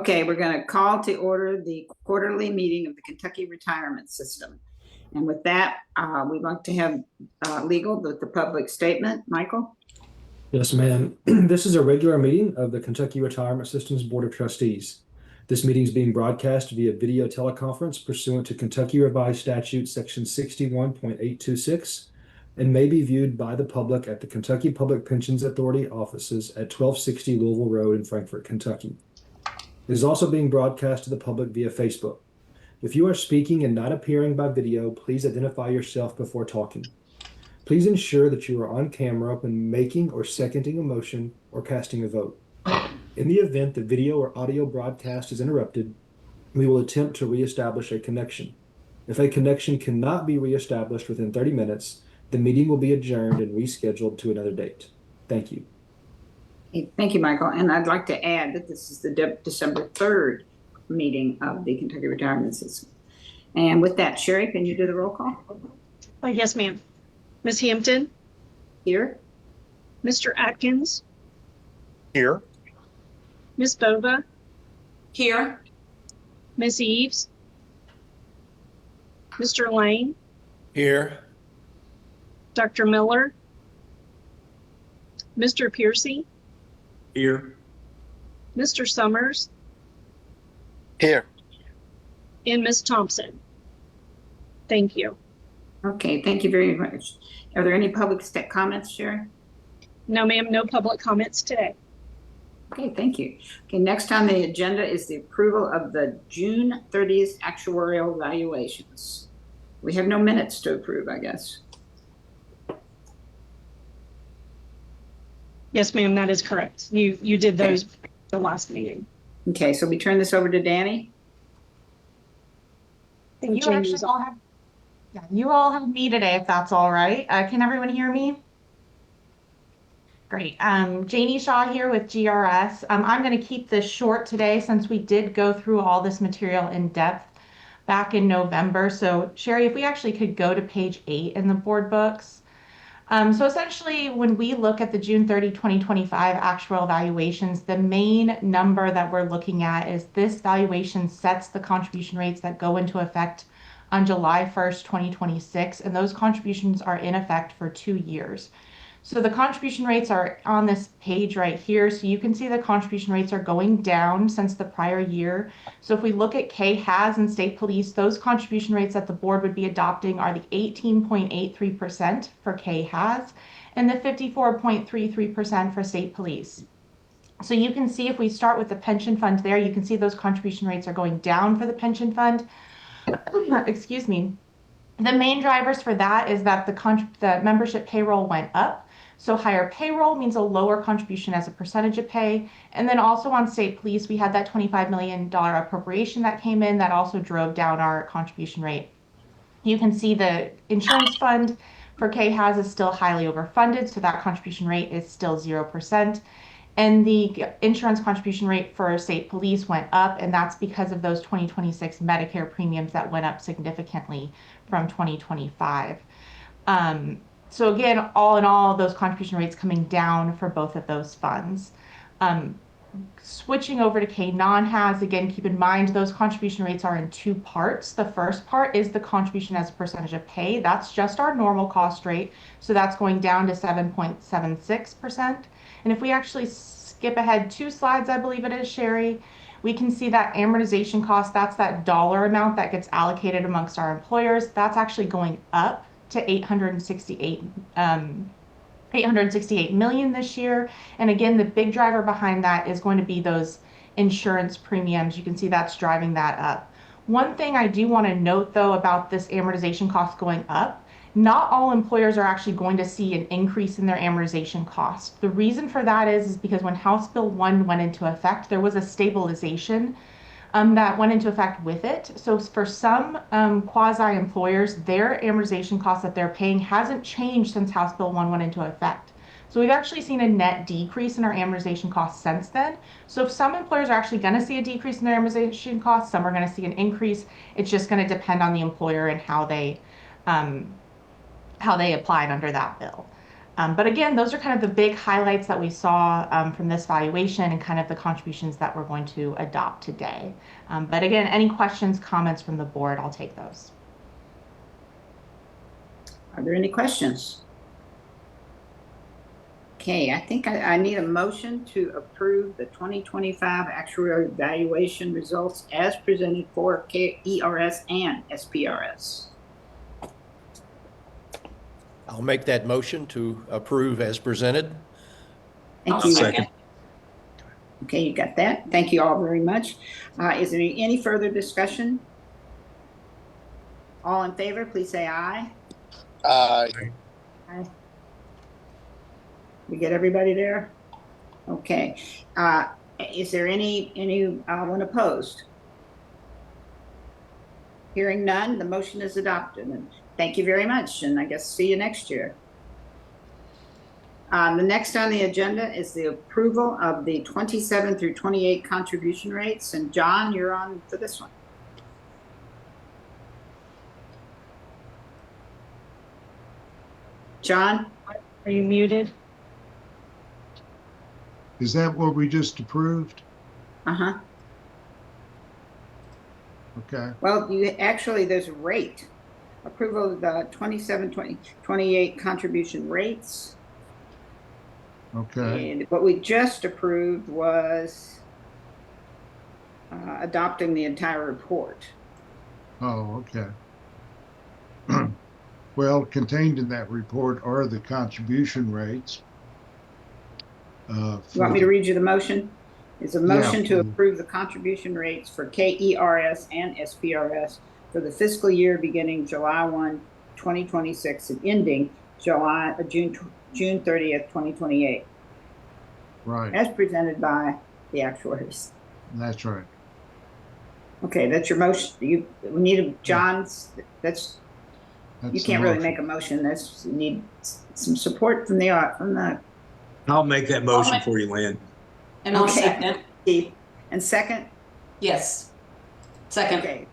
Okay, we're going to call to order the quarterly meeting of the Kentucky Retirement System. And with that, we'd like to have legal with the public statement. Michael? Yes, ma'am. This is a regular meeting of the Kentucky Retirement System's Board of Trustees. This meeting is being broadcast via video teleconference pursuant to Kentucky Revised Statute Section 61.826 and may be viewed by the public at the Kentucky Public Pensions Authority offices at 1260 Louisville Road in Frankfort, Kentucky. It is also being broadcast to the public via Facebook. If you are speaking and not appearing by video, please identify yourself before talking. Please ensure that you are on camera when making or seconding a motion or casting a vote. In the event the video or audio broadcast is interrupted, we will attempt to reestablish a connection. If a connection cannot be reestablished within 30 minutes, the meeting will be adjourned and rescheduled to another date. Thank you. Thank you, Michael. And I'd like to add that this is the December 3rd meeting of the Kentucky Retirement System. And with that, Sherry, can you do the roll call? Yes, ma'am. Ms. Hampton? Here. Mr. Atkins? Here. Ms. Bova? Here. Ms. Eves? Mr. Lane? Here. Dr. Miller? Mr. Piercy? Here. Mr. Summers? Here. And Ms. Thompson. Thank you. Okay, thank you very much. Are there any public comments, Sherry? No, ma'am, no public comments today. Okay, thank you. Okay, next on the agenda is the approval of the June 30th actuarial valuations. We have no minutes to approve, I guess. Yes, ma'am, that is correct. You did those the last meeting. Okay, so we turn this over to Danny. You actually all have, you all have me today, if that's all right. Can everyone hear me? Great. Janie Shaw here with GRS. I'm going to keep this short today since we did go through all this material in depth back in November. So Sherry, if we actually could go to page 8 in the board books. So essentially, when we look at the June 30, 2025 actuarial valuations, the main number that we're looking at is this valuation sets the contribution rates that go into effect on July 1st, 2026, and those contributions are in effect for 2 years. So the contribution rates are on this page right here. So you can see the contribution rates are going down since the prior year. So if we look at KHAS and state police, those contribution rates that the board would be adopting are the 18.83% for KHAS and the 54.33% for state police. So you can see if we start with the pension fund there, you can see those contribution rates are going down for the pension fund. Excuse me. The main drivers for that is that the membership payroll went up. So higher payroll means a lower contribution as a percentage of pay. And then also on state police, we had that $25 million appropriation that came in that also drove down our contribution rate. You can see the insurance fund for KHAS is still highly overfunded, so that contribution rate is still 0%. And the insurance contribution rate for state police went up, and that's because of those 2026 Medicare premiums that went up significantly from 2025. So again, all in all, those contribution rates coming down for both of those funds. Switching over to K-non-HAS, again, keep in mind those contribution rates are in 2 parts. The first part is the contribution as a percentage of pay. That's just our normal cost rate. So that's going down to 7.76%. And if we actually skip ahead 2 slides, I believe it is, Sherry, we can see that amortization cost, that's that dollar amount that gets allocated amongst our employers. That's actually going up to 868 million this year. And again, the big driver behind that is going to be those insurance premiums. You can see that's driving that up. One thing I do want to note though about this amortization cost going up, not all employers are actually going to see an increase in their amortization cost. The reason for that is because when House Bill 1 went into effect, there was a stabilization that went into effect with it. So for some quasi-employers, their amortization cost that they're paying hasn't changed since House Bill 1 went into effect. So we've actually seen a net decrease in our amortization costs since then. So if some employers are actually going to see a decrease in their amortization costs, some are going to see an increase. It's just going to depend on the employer and how they applied under that bill. But again, those are kind of the big highlights that we saw from this valuation and kind of the contributions that we're going to adopt today. But again, any questions, comments from the board, I'll take those. Are there any questions? Okay, I think I need a motion to approve the 2025 actuarial evaluation results as presented for KRS and SPRS. I'll make that motion to approve as presented. Thank you. Okay, you got that. Thank you all very much. Is there any further discussion? All in favor, please say aye. Aye. Aye. We get everybody there? Okay. Is there anyone opposed? Hearing none, the motion is adopted. And thank you very much. And I guess see you next year. The next on the agenda is the approval of the 27 through 28 contribution rates. And John, you're on for this one. John? Are you muted? Is that what we just approved? Uh-huh. Okay, Well, there's a rate. Approval of the 27, 20, 28 contribution rates. okay. And what we just approved was adopting the entire report. Oh, okay. Well, contained in that report are the contribution rates. You want me to read you the motion? It's a motion to please. approve the contribution rates for KERS and SPRS for the fiscal year beginning July 1, 2026 and ending June 30th, 2028, Right, as presented by the actuaries. that's right. Okay, that's your motion. We need John's, you That's the can't really motion. make a motion. You need some support from the I'll make that motion for you, Lynn. And I'll Okay. second. Keith. And second? Yes. Second. Okay,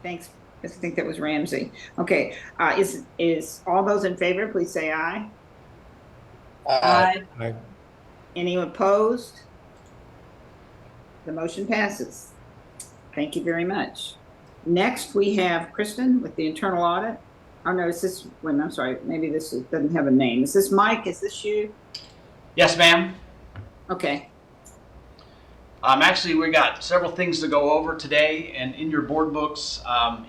thanks. I think that was Ramsey. Okay, is all those in favor, please say aye. Aye. Anyone opposed? The motion passes. Thank you very much. Next, we have Kristen with the internal audit. Oh, no, I'm sorry, maybe this doesn't have a name. Is this Mike? Is this you? Yes, ma'am. Okay, Actually, we got several things to go over today, and in your board books,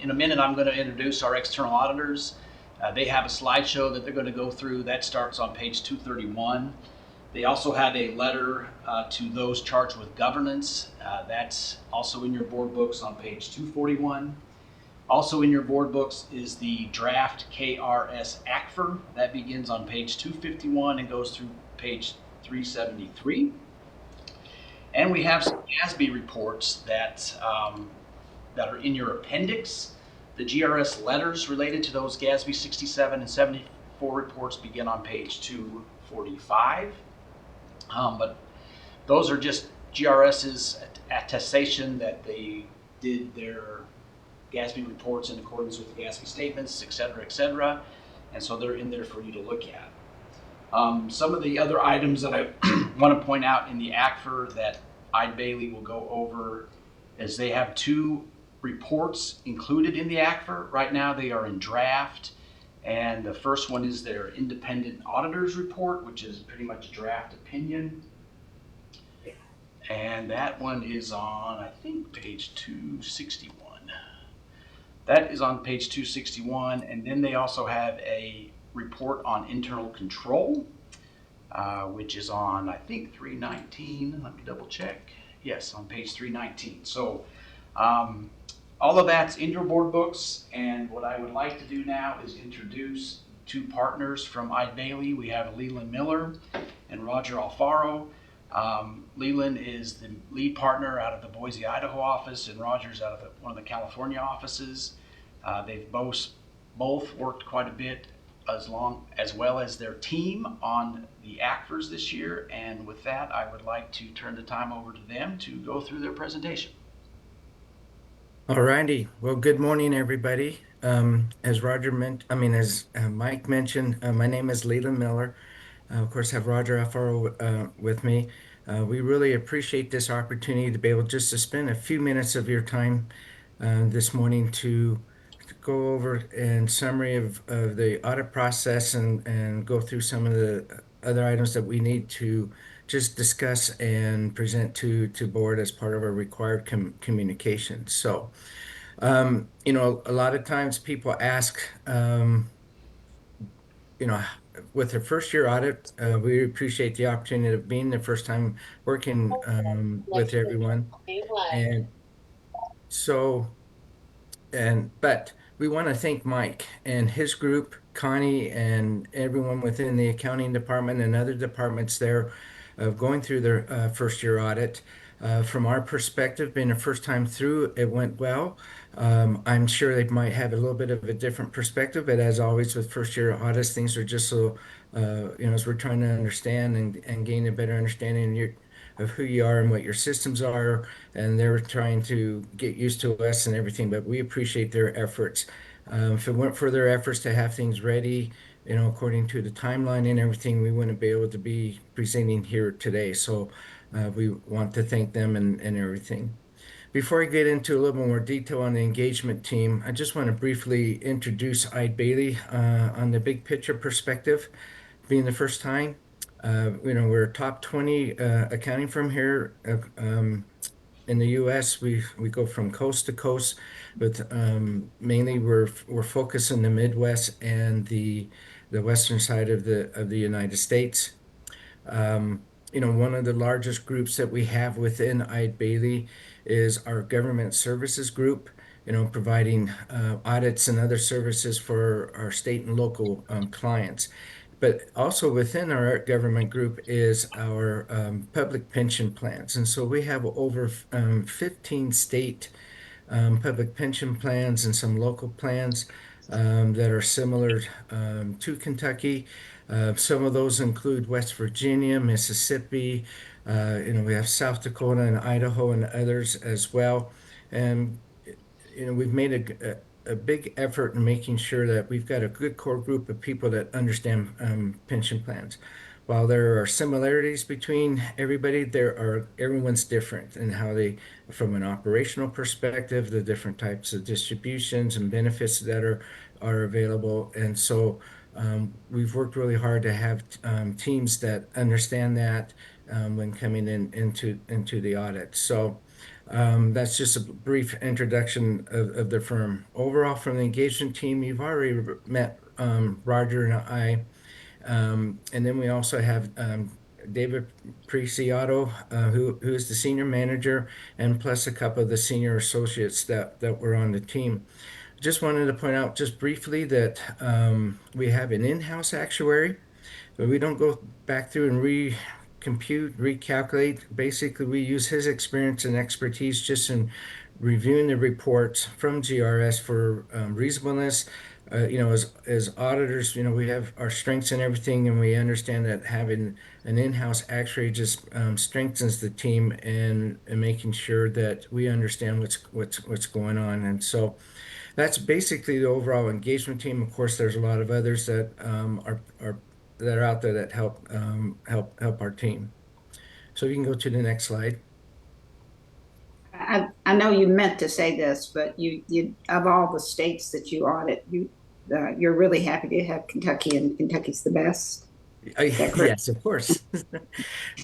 in a minute, I'm going to introduce our external auditors. They have a slideshow that they're going to go through. That starts on page 231. They also had a letter to those charged with governance. That's also in your board books on page 241. Also in your board books is the draft KRS ACFR. That begins on page 251 and goes through page 373. And we have some GASB reports that are in your appendix. The GRS letters related to those GASB 67 and 74 reports begin on page 245. But those are just GRS's attestation that they did their GASB reports in accordance with the GASB statements, et cetera, and so they're in there for you to look at. Some of the other items that I want to point out in the ACFR that Eide Bailly will go over is they have two reports included in the ACFR. Right now they are in draft, and the first one is their independent auditor's report, which is pretty much a draft opinion. And that one is on, I think, page 261. That is on page 261, and then they also have a report on internal control, which is on, I think, 319. Let me double check. Yes, on page 319. So all of that's in your board books, and what I would like to do now is introduce two partners from Eide Bailly. We have Leland Miller and Roger Alfaro. Leland is the lead partner out of the Boise, Idaho office, and Roger's out of one of the California offices. They've both worked quite a bit as well as their team on the ACFRs this year. And with that, I would like to turn the time over to them to go through their presentation. All righty. Well, good morning, everybody. As Mike mentioned, my name is Leland Miller. of course, have Roger Alfaro with me. We really appreciate this opportunity to be able just to spend a few minutes of your time this morning to go over in summary of the audit process and go through some of the other items that we need to just discuss and present to board as part of our required communication. So, a lot of times people ask, you know, with their first year audit, we appreciate the opportunity of being the first time working with everyone. And so, but we want to thank Mike and his group, Connie, and everyone within the accounting department and other departments there of going through their first year audit. From our perspective, being the first time through, it went well. I'm sure they might have a little bit of a different perspective, but as always with first year audits, things are just so, as we're trying to understand and gain a better understanding of who you are and what your systems are, and they're trying to get used to us and everything, but we appreciate their efforts. If it weren't for their efforts to have things ready, according to the timeline and everything, we wouldn't be able to be presenting here today. So we want to thank them and everything. Before I get into a little bit more detail on the engagement team, I just want to briefly introduce Ide Bailey on the big picture perspective, being the first time. We're a top 20 accounting firm here in the U.S. We go from coast to coast, but mainly we're focused in the Midwest and the western side of the United States. One of the largest groups that we have within Eide Bailey is our government services group, providing audits and other services for our state and local clients. But also within our government group is our public pension plans. And so we have over 15 state public pension plans and some local plans that are similar to Kentucky. Some of those include West Virginia, Mississippi. We have South Dakota and Idaho and others as well. And we've made a big effort in making sure that we've got a good core group of people that understand pension plans. While there are similarities between everybody, everyone's different in how they, from an operational perspective, the different types of distributions and benefits that are available. And so we've worked really hard to have teams that understand that when coming into the audit. So that's just a brief introduction of the firm. Overall, from the engagement team, you've already met Roger and I. And then we also have David Preciado, who is the senior manager, and plus a couple of the senior associates that were on the team. Just wanted to point out just briefly that we have an in-house actuary, but we don't go back through and recompute, recalculate. Basically, we use his experience and expertise just in reviewing the reports from GRS for reasonableness. As auditors, we have our strengths and everything, and we understand that having an in-house actuary just strengthens the team and making sure that we understand what's going on. And so that's basically the overall engagement team. Of course, there's a lot of others that are out there that help our team. So you can go to the next slide. I know you meant to say this, but you of all the states that you audit, you're really happy to have Kentucky, and Kentucky's the best. Yes, of course.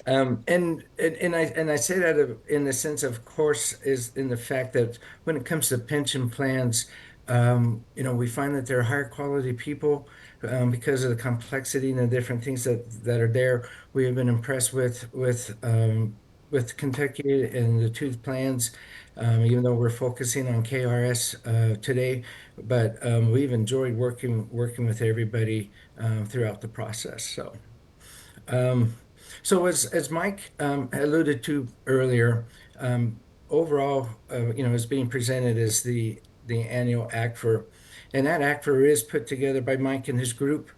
And I say that in the sense of course is in the fact that when it comes to pension plans, we find that they're higher quality people because of the complexity and the different things that are there. We have been impressed with Kentucky and the two plans, even though we're focusing on KRS today, but we've enjoyed working with everybody throughout the process. Um, so as Mike alluded to earlier, overall, is being presented as the annual ACFR, and that ACFR is put together by Mike and his group,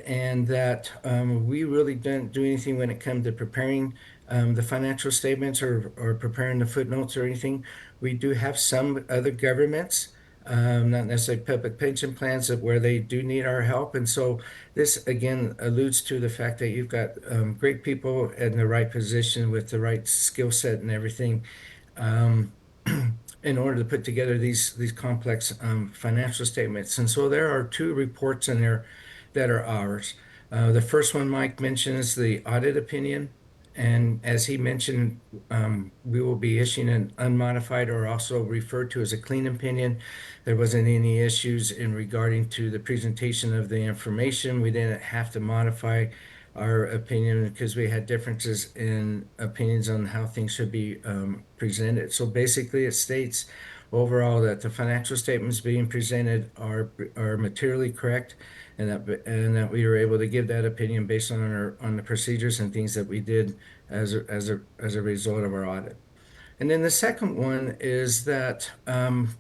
and that we really didn't do anything when it comes to preparing the financial statements or preparing the footnotes or anything. We do have some other governments not necessarily public pension plans where they do need our help. And so this again alludes to the fact that you've got great people in the right position with the right skill set and everything um, in order to put together these complex financial statements. And so there are two reports in there that are ours. The first one Mike mentions the audit opinion. And as he mentioned, we will be issuing an unmodified or also referred to as a clean opinion. There wasn't any issues in regarding to the presentation of the information. We didn't have to modify our opinion because we had differences in opinions on how things should be presented. So basically, it states overall that the financial statements being presented are materially correct, and that we were able to give that opinion based on the procedures and things that we did as a result of our audit. And then the second one is that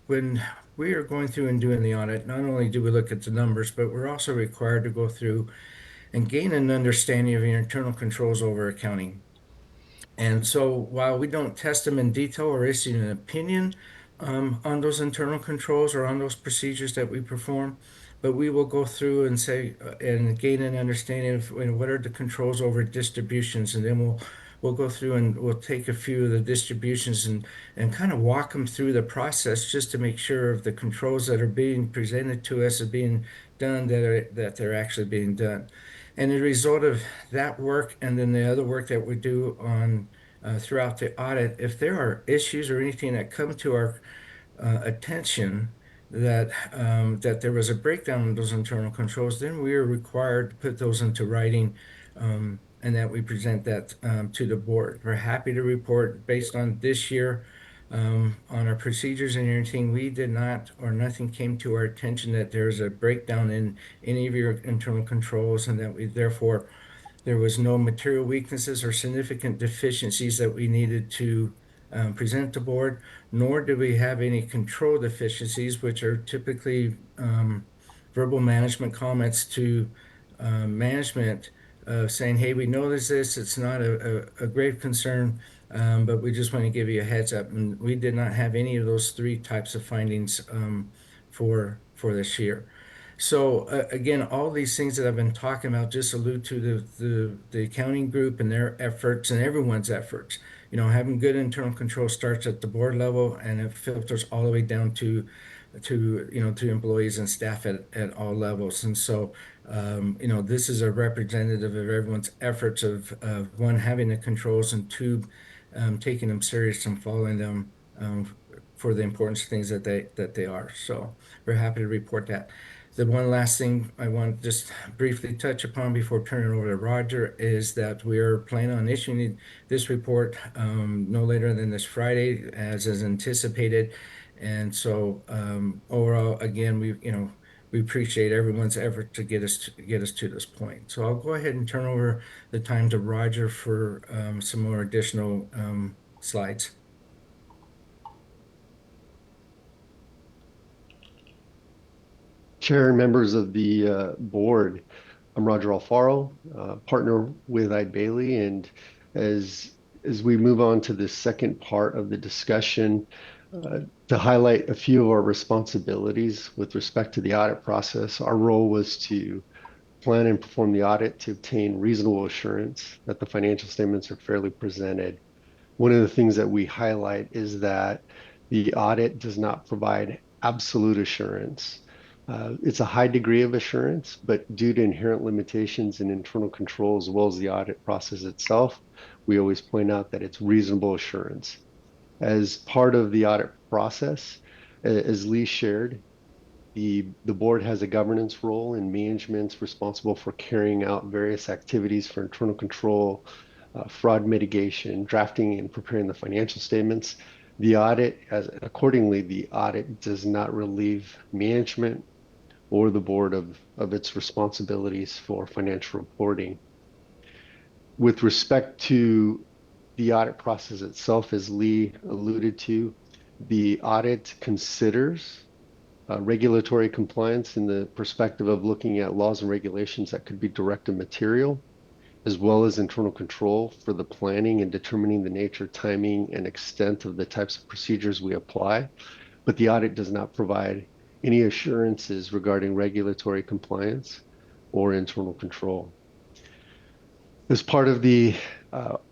when we are going through and doing the audit, not only do we look at the numbers, but we're also required to go through and gain an understanding of your internal controls over accounting. And so while we don't test them in detail or issue an opinion on those internal controls or on those procedures that we perform, but we will go through and say and gain an understanding of what are the controls over distributions, and then we'll go through and we'll take a few of the distributions and kind of walk them through the process just to make sure of the controls that are being presented to us are being done, that they're actually being done. And the result of that work and then the other work that we do on throughout the audit, if there are issues or anything that come to our attention that there was a breakdown in those internal controls, then we are required to put those into writing, and that we present that to the board. We're happy to report based on this year on our procedures and everything, we did not, or nothing came to our attention that there's a breakdown in any of your internal controls, and that we therefore there was no material weaknesses or significant deficiencies that we needed to present to board, nor do we have any control deficiencies, which are typically verbal management comments to management saying, hey, we noticed this, it's not a grave concern, but we just want to give you a heads up. And we did not have any of those three types of findings for this year. So again, all these things that I've been talking about just allude to the accounting group and their efforts and everyone's efforts. You know, having good internal control starts at the board level and it filters all the way down to employees and staff at all levels. And so this is a representative of everyone's efforts of one, having the controls, and two, taking them serious and following them for the importance of things that they are. So we're happy to report that. The one last thing I want to just briefly touch upon before turning it over to Roger is that we are planning on issuing this report no later than this Friday, as is anticipated. And so overall, again, we appreciate everyone's effort to get us to this point. So I'll go ahead and turn over the time to Roger for some more additional slides. Chair and members of the board, I'm Roger Alfaro, partner with Eide Bailly, and as we move on to the second part of the discussion, to highlight a few of our responsibilities with respect to the audit process, our role was to plan and perform the audit to obtain reasonable assurance that the financial statements are fairly presented. One of the things that we highlight is that the audit does not provide absolute assurance. It's a high degree of assurance, but due to inherent limitations in internal control as well as the audit process itself, we always point out that it's reasonable assurance. As part of the audit process, as Lee shared, the board has a governance role, and management's responsible for carrying out various activities for internal control, fraud mitigation, drafting and preparing the financial statements. The audit, accordingly, the audit does not relieve management or the board of its responsibilities for financial reporting. With respect to the audit process itself, as Lee alluded to, the audit considers regulatory compliance in the perspective of looking at laws and regulations that could be directive material, as well as internal control for the planning and determining the nature, timing, and extent of the types of procedures we apply. But the audit does not provide any assurances regarding regulatory compliance or internal control. As part of the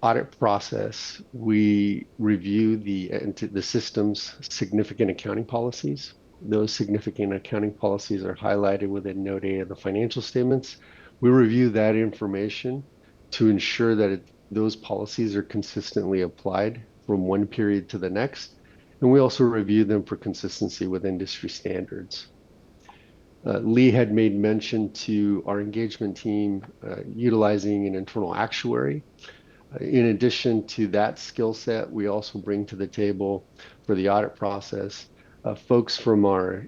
audit process, we review the system's significant accounting policies. Those significant accounting policies are highlighted within Note A of the financial statements. We review that information to ensure that those policies are consistently applied from one period to the next. And we also review them for consistency with industry standards. Lee had made mention to our engagement team utilizing an internal actuary. In addition to that skill set, we also bring to the table for the audit process folks from our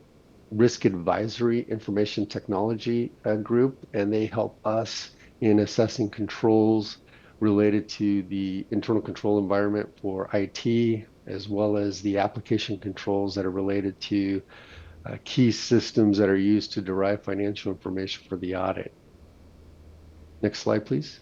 risk advisory information technology group, and they help us in assessing controls related to the internal control environment for IT, as well as the application controls that are related to key systems that are used to derive financial information for the audit. Next slide, please.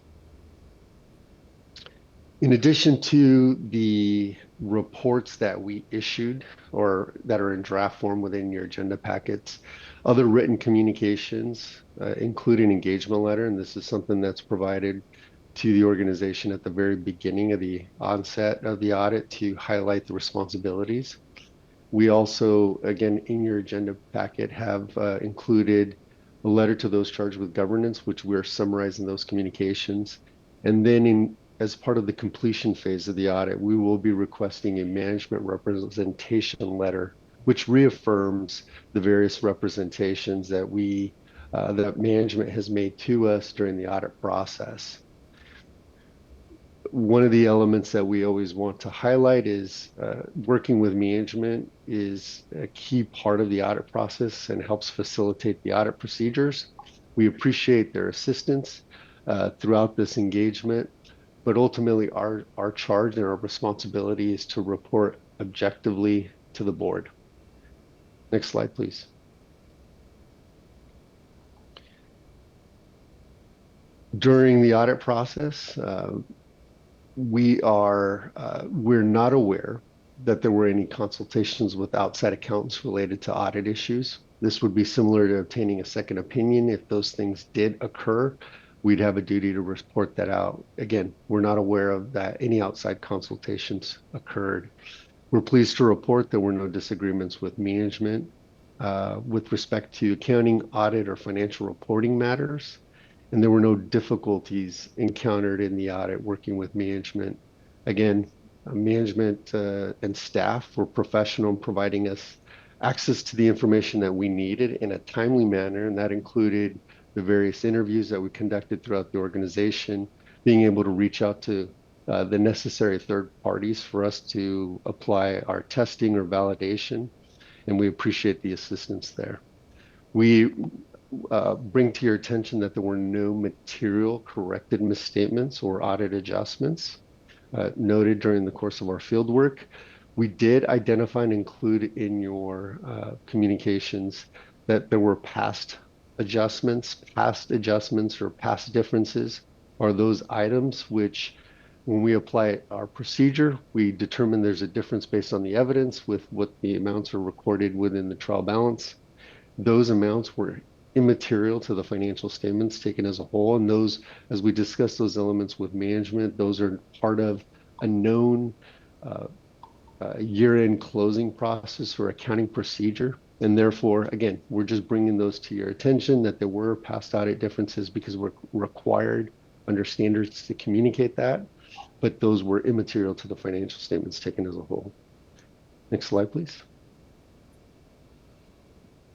In addition to the reports that we issued or that are in draft form within your agenda packets, other written communications include an engagement letter, and this is something that's provided to the organization at the very beginning of the onset of the audit to highlight the responsibilities. We also, again, in your agenda packet, have included a letter to those charged with governance, which we're summarizing those communications. And then as part of the completion phase of the audit, we will be requesting a management representation letter, which reaffirms the various representations that that management has made to us during the audit process. One of the elements that we always want to highlight is working with management is a key part of the audit process and helps facilitate the audit procedures. We appreciate their assistance throughout this engagement, but ultimately our charge and our responsibility is to report objectively to the board. Next slide, please. During the audit process, we're not aware that there were any consultations with outside accountants related to audit issues. This would be similar to obtaining a second opinion. If those things did occur, we'd have a duty to report that out. Again, we're not aware of that any outside consultations occurred. We're pleased to report there were no disagreements with management with respect to accounting, audit, or financial reporting matters. And there were no difficulties encountered in the audit working with management. Again, management and staff were professional in providing us access to the information that we needed in a timely manner, and that included the various interviews that we conducted throughout the organization, being able to reach out to the necessary third parties for us to apply our testing or validation, and we appreciate the assistance there. We bring to your attention that there were no material corrected misstatements or audit adjustments noted during the course of our field work. We did identify and include in your communications that there were past adjustments, or past differences are those items which, when we apply our procedure, we determine there's a difference based on the evidence with what the amounts are recorded within the trial balance. Those amounts were immaterial to the financial statements taken as a whole. And those, as we discuss those elements with management, those are part of a known year-end closing process or accounting procedure. And therefore, again, we're just bringing those to your attention that there were past audit differences because we're required under standards to communicate that, but those were immaterial to the financial statements taken as a whole. Next slide, please.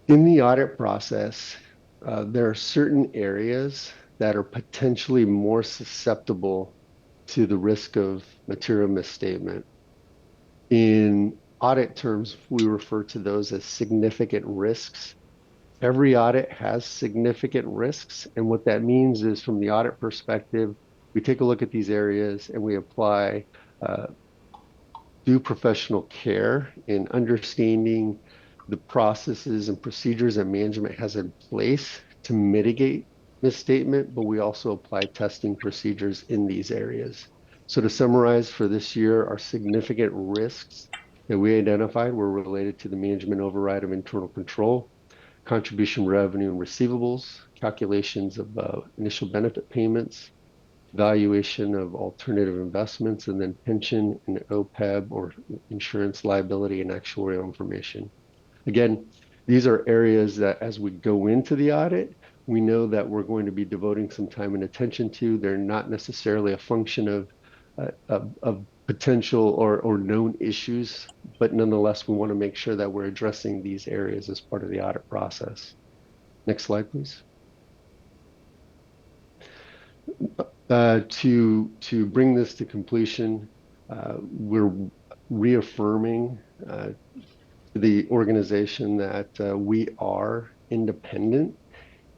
In the audit process, there are certain areas that are potentially more susceptible to the risk of material misstatement. In audit terms, we refer to those as significant risks. Every audit has significant risks, and what that means is from the audit perspective, we take a look at these areas and we apply due professional care in understanding the processes and procedures that management has in place to mitigate misstatement, but we also apply testing procedures in these areas. So to summarize for this year, our significant risks that we identified were related to the management override of internal control, contribution revenue and receivables, calculations of initial benefit payments, valuation of alternative investments, and then pension and OPEB or insurance liability and actuarial information. Again, these are areas that as we go into the audit, we know that we're going to be devoting some time and attention to. They're not necessarily a function of potential or known issues, but nonetheless, we want to make sure that we're addressing these areas as part of the audit process. Next slide, please. To bring this to completion, we're reaffirming the organization that we are independent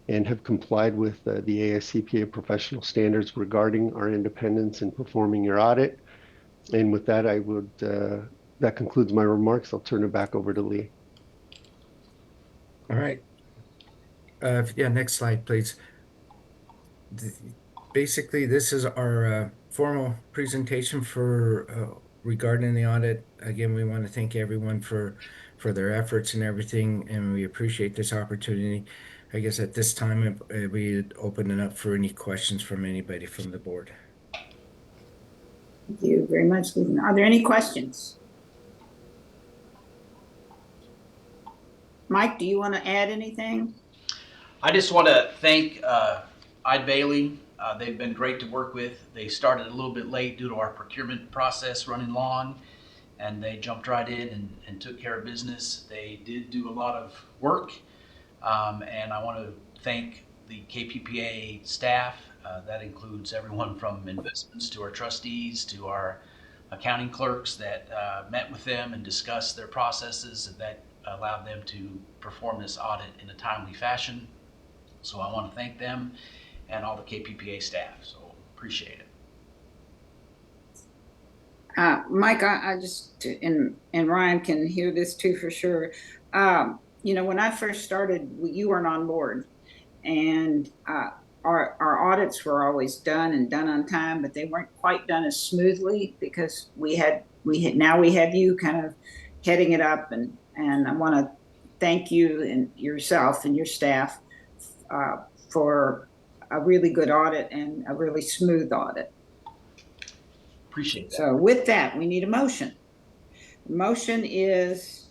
and have complied with the AICPA professional standards regarding our independence in performing your audit. And with that, that concludes my remarks. I'll turn it back over to Lee. All right. Yeah, next slide, please. Basically, this is our formal presentation for regarding the audit. Again, we want to thank everyone for their efforts and everything, and we appreciate this opportunity. I guess at this time, we open it up for any questions from anybody from the board. Thank you very much, Stephen. Are there any questions? Mike, do you want to add anything? I just want to thank Ide Bailey. They've been great to work with. They started a little bit late due to our procurement process running long, and they jumped right in and took care of business. They did do a lot of work, and I want to thank the KPPA staff. That includes everyone from investments to our trustees to our accounting clerks that met with them and discussed their processes, and that allowed them to perform this audit in a timely fashion. So I want to thank them and all the KPPA staff. So appreciate it. Mike, I just, and Ryan can hear this too for sure. You know, when I first started, you weren't on board, and our audits were always done on time, but they weren't quite done as smoothly because now we have you kind of heading it up, and I want to thank you and yourself and your staff for a really good audit and a really smooth audit. Appreciate that. So with that, we need a motion. The motion is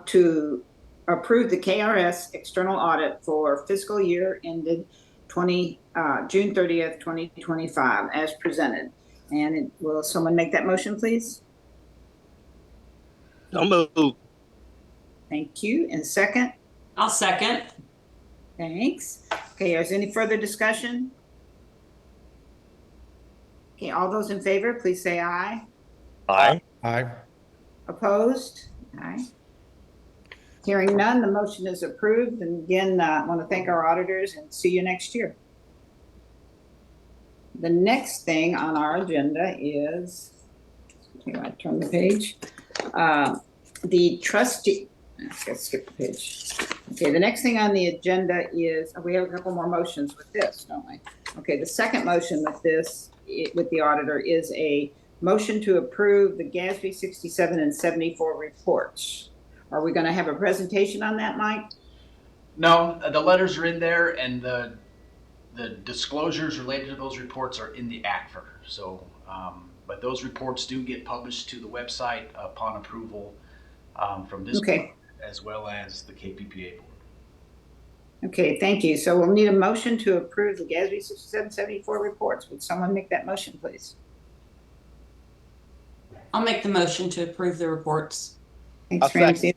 to approve the KRS external audit for fiscal year ended June 30th, 2025 as presented. And will someone make that motion, please? So moved. Thank you. And second? I'll second. Thanks. Okay, is any further discussion? Okay, all those in favor, please say aye. Aye. Aye. Opposed? Aye. Hearing none, the motion is approved. And again, I want to thank our auditors and see you next year. The next thing on our agenda is, here, I turn the page. The trustee, let's skip the page. Okay, the next thing on the agenda is, we have a couple more motions with this, don't we? Okay, the second motion with this, with the auditor, is a motion to approve the GASB 67 and 74 reports. Are we going to have a presentation on that, Mike? No, the letters are in there, and the disclosures related to those reports are in the ACFR. So, but those reports do get published to the website upon approval from this board, as well as the KPPA board. Okay, thank you. So we'll need a motion to approve the GASB 6774 reports. Would someone make that motion, please? I'll make the motion to approve the reports. Thanks, Ramsey.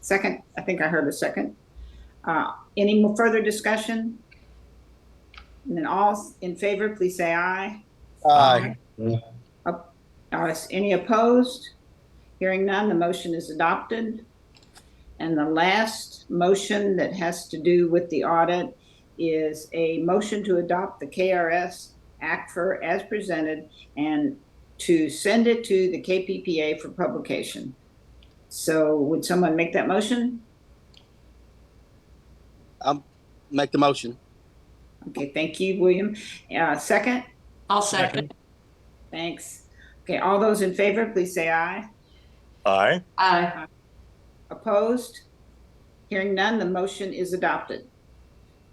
Second, I think I heard a second. Any more further discussion? And then all in favor, please say aye. Aye. Any opposed? Hearing none, the motion is adopted. And the last motion that has to do with the audit is a motion to adopt the KRS ACFR as presented and to send it to the KPPA for publication. So would someone make that motion? I'll make the motion. Okay, thank you, William. Second? I'll second. Thanks. Okay, all those in favor, please say aye. Aye. Aye. Opposed? Hearing none, the motion is adopted.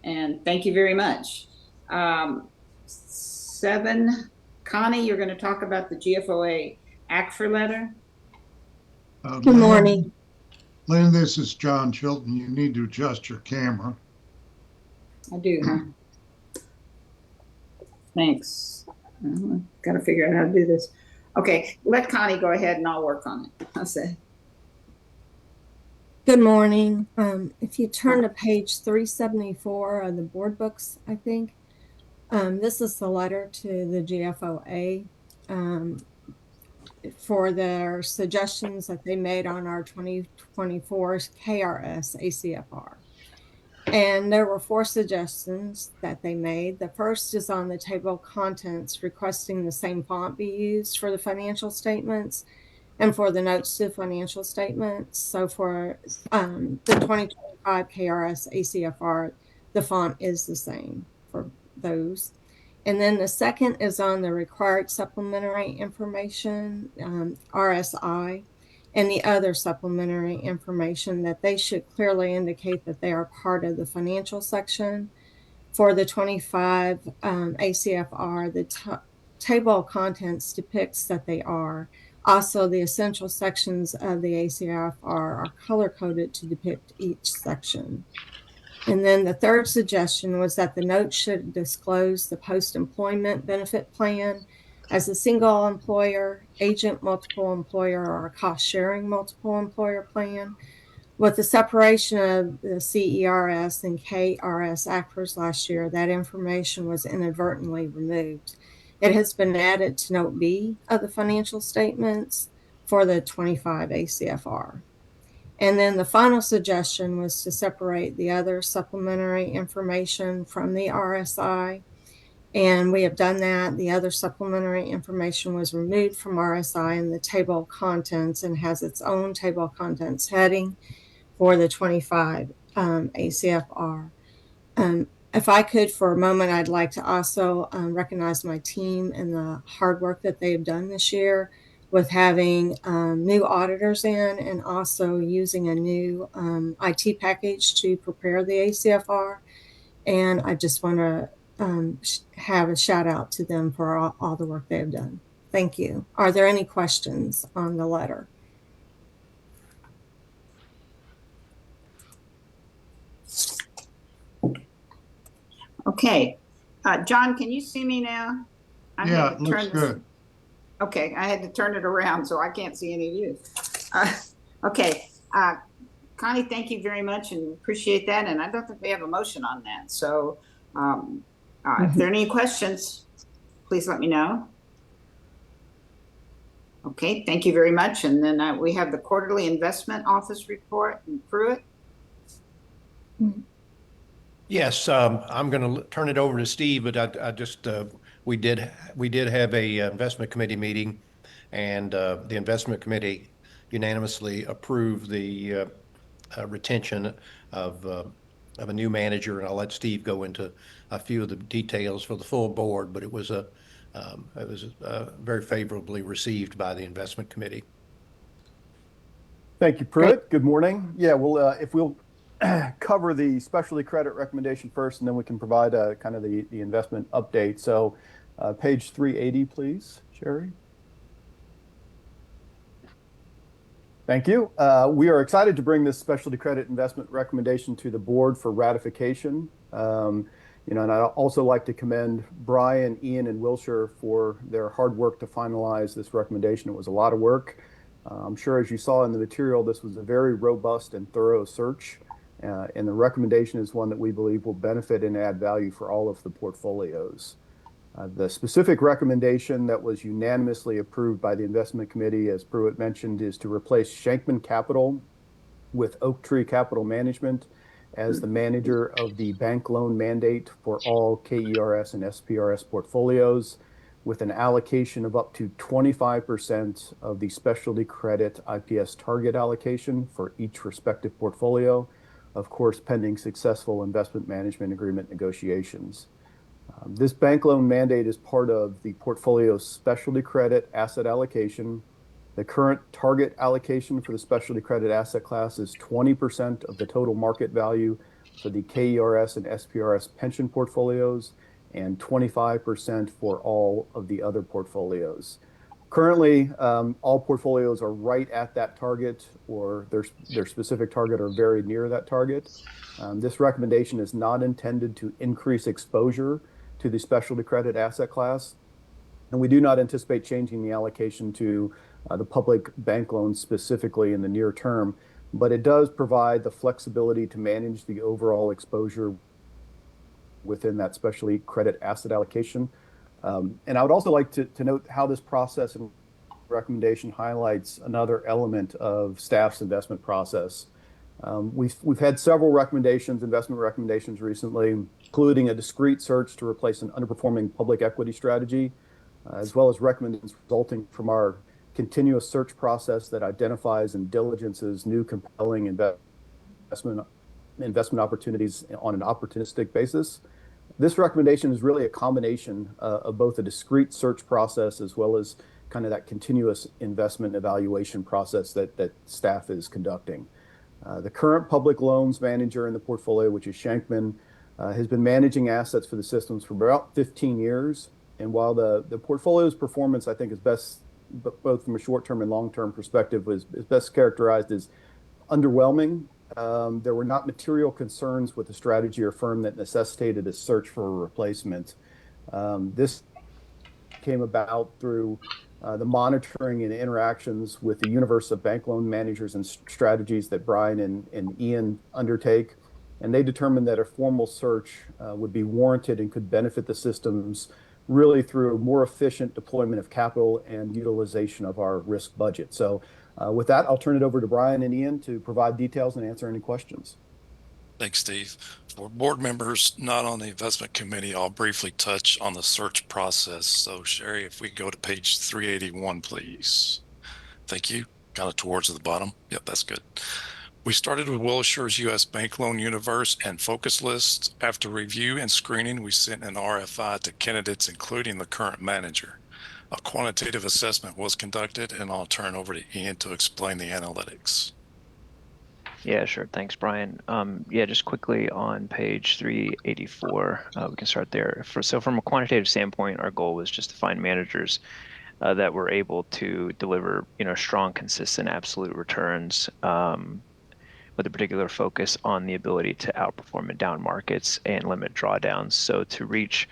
And thank you very much. 7, Connie, you're going to talk about the GFOA ACFR letter. Good morning. Lynn, this is John Chilton. You need to adjust your camera. I do, huh? Thanks. Got to figure out how to do this. Okay, let Connie go ahead and I'll work on it. I'll say. Good morning. If you turn to page 374 of the board books, I think, this is the letter to the GFOA for their suggestions that they made on our 2024 KRS ACFR. And there were 4 suggestions that they made. The first is on the table of contents, requesting the same font be used for the financial statements and for the notes to financial statements. So for the 2025 KRS ACFR, the font is the same for those. And then the second is on the required supplementary information, RSI, and the other supplementary information that they should clearly indicate that they are part of the financial section. For the 25 ACFR, the table of contents depicts that they are. Also, the essential sections of the ACFR are color-coded to depict each section. And then the third suggestion was that the note should disclose the post-employment benefit plan as a single employer, agent multiple employer, or a cost-sharing multiple employer plan. With the separation of the CERS and KRS ACFRs last year, that information was inadvertently removed. It has been added to Note B of the financial statements for the 25 ACFR. And then the final suggestion was to separate the other supplementary information from the RSI. And we have done that. The other supplementary information was removed from RSI in the table of contents and has its own table of contents heading for the 25 ACFR. If I could for a moment, I'd like to also recognize my team and the hard work that they've done this year with having new auditors in and also using a new IT package to prepare the ACFR. And I just want to have a shout out to them for all the work they've done. Thank you. Are there any questions on the letter? Okay. John, can you see me now? Yeah, it looks good. Okay, I had to turn it around so I can't see any of you. Okay, Connie, thank you very much and appreciate that. And I don't think we have a motion on that. So if there are any questions, please let me know. Okay, thank you very much. And then we have the quarterly investment office report and Pruitt. Yes, I'm going to turn it over to Steve, but I just we did have a investment committee meeting, and the investment committee unanimously approved the retention of a new manager, and I'll let Steve go into a few of the details for the full board, but it was very favorably received by the investment committee. Thank you, Pruitt. Good morning. Yeah, well, if we'll cover the specialty credit recommendation first, and then we can provide kind of the investment update. So page 380, please, Sherry. Thank you. We are excited to bring this specialty credit investment recommendation to the board for ratification. And I'd also like to commend Brian, Ian, and Wilshire for their hard work to finalize this recommendation. It was a lot of work. I'm sure as you saw in the material, this was a very robust and thorough search. And the recommendation is one that we believe will benefit and add value for all of the portfolios. The specific recommendation that was unanimously approved by the investment committee, as Pruitt mentioned, is to replace Shankman Capital with Oaktree Capital Management as the manager of the bank loan mandate for all KERS and SPRS portfolios, with an allocation of up to 25% of the specialty credit IPS target allocation for each respective portfolio, of course, pending successful investment management agreement negotiations. This bank loan mandate is part of the portfolio's specialty credit asset allocation. The current target allocation for the specialty credit asset class is 20% of the total market value for the KRS and SPRS pension portfolios and 25% for all of the other portfolios. Currently, all portfolios are right at that target or their specific target or very near that target. This recommendation is not intended to increase exposure to the specialty credit asset class, and we do not anticipate changing the allocation to the public bank loans specifically in the near term, but it does provide the flexibility to manage the overall exposure within that specialty credit asset allocation. And I would also like to note how this process and recommendation highlights another element of staff's investment process. We've had several investment recommendations recently, including a discrete search to replace an underperforming public equity strategy, as well as recommendations resulting from our continuous search process that identifies and diligences new compelling investment opportunities on an opportunistic basis. This recommendation is really a combination of both a discrete search process as well as kind of that continuous investment evaluation process that staff is conducting. The current public loans manager in the portfolio, which is Shankman, has been managing assets for the systems for about 15 years. And while the portfolio's performance, I think, is best, both from a short-term and long-term perspective, is best characterized as underwhelming, there were not material concerns with the strategy or firm that necessitated a search for a replacement. This came about through the monitoring and interactions with the universe of bank loan managers and strategies that Brian and Ian undertake. And they determined that a formal search would be warranted and could benefit the systems really through more efficient deployment of capital and utilization of our risk budget. So with that, I'll turn it over to Brian and Ian to provide details and answer any questions. Thanks, Steve. For board members not on the investment committee, I'll briefly touch on the search process. So Sherry, if we go to page 381, please. Thank you. Kind of towards the bottom. Yep, that's good. We started with Wilshire's U.S. bank loan universe and focus lists. After review and screening, we sent an RFI to candidates, including the current manager. A quantitative assessment was conducted, and I'll turn over to Ian to explain the analytics. Yeah, sure. Thanks, Brian. Yeah, just quickly on page 384, we can start there. So from a quantitative standpoint, our goal was just to find managers that were able to deliver, strong, consistent, absolute returns, with a particular focus on the ability to outperform in down markets and limit drawdowns. So to reach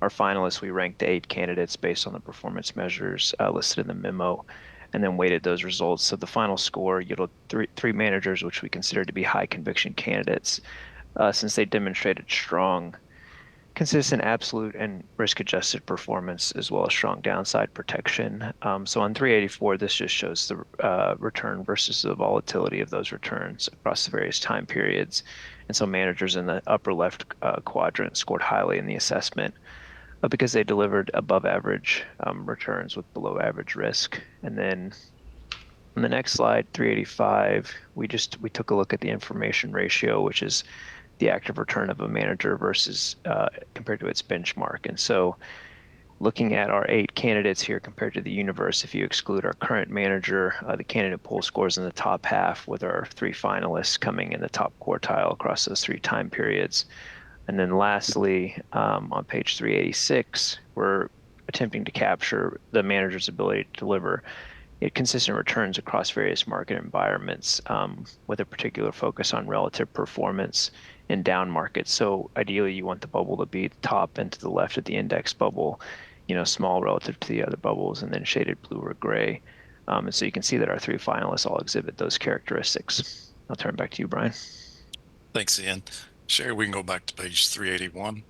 our finalists, we ranked 8 candidates based on the performance measures listed in the memo, and then weighted those results. So the final score yielded three managers, which we consider to be high conviction candidates, since they demonstrated strong, consistent, absolute, and risk-adjusted performance, as well as strong downside protection. So on 384, this just shows the return versus the volatility of those returns across the various time periods. And so managers in the upper left quadrant scored highly in the assessment because they delivered above average returns with below average risk. And then on the next slide, 385, we took a look at the information ratio, which is the active return of a manager versus compared to its benchmark. And so looking at our 8 candidates here compared to the universe, if you exclude our current manager, the candidate pool scores in the top half, with our 3 finalists coming in the top quartile across those 3 time periods. And then lastly, on page 386, we're attempting to capture the manager's ability to deliver consistent returns across various market environments, with a particular focus on relative performance in down markets. So ideally, you want the bubble to be the top and to the left of the index bubble, small relative to the other bubbles, and then shaded blue or gray. And so you can see that our 3 finalists all exhibit those characteristics. I'll turn it back to you, Brian. Thanks, Ian. Sherry, we can go back to page 381.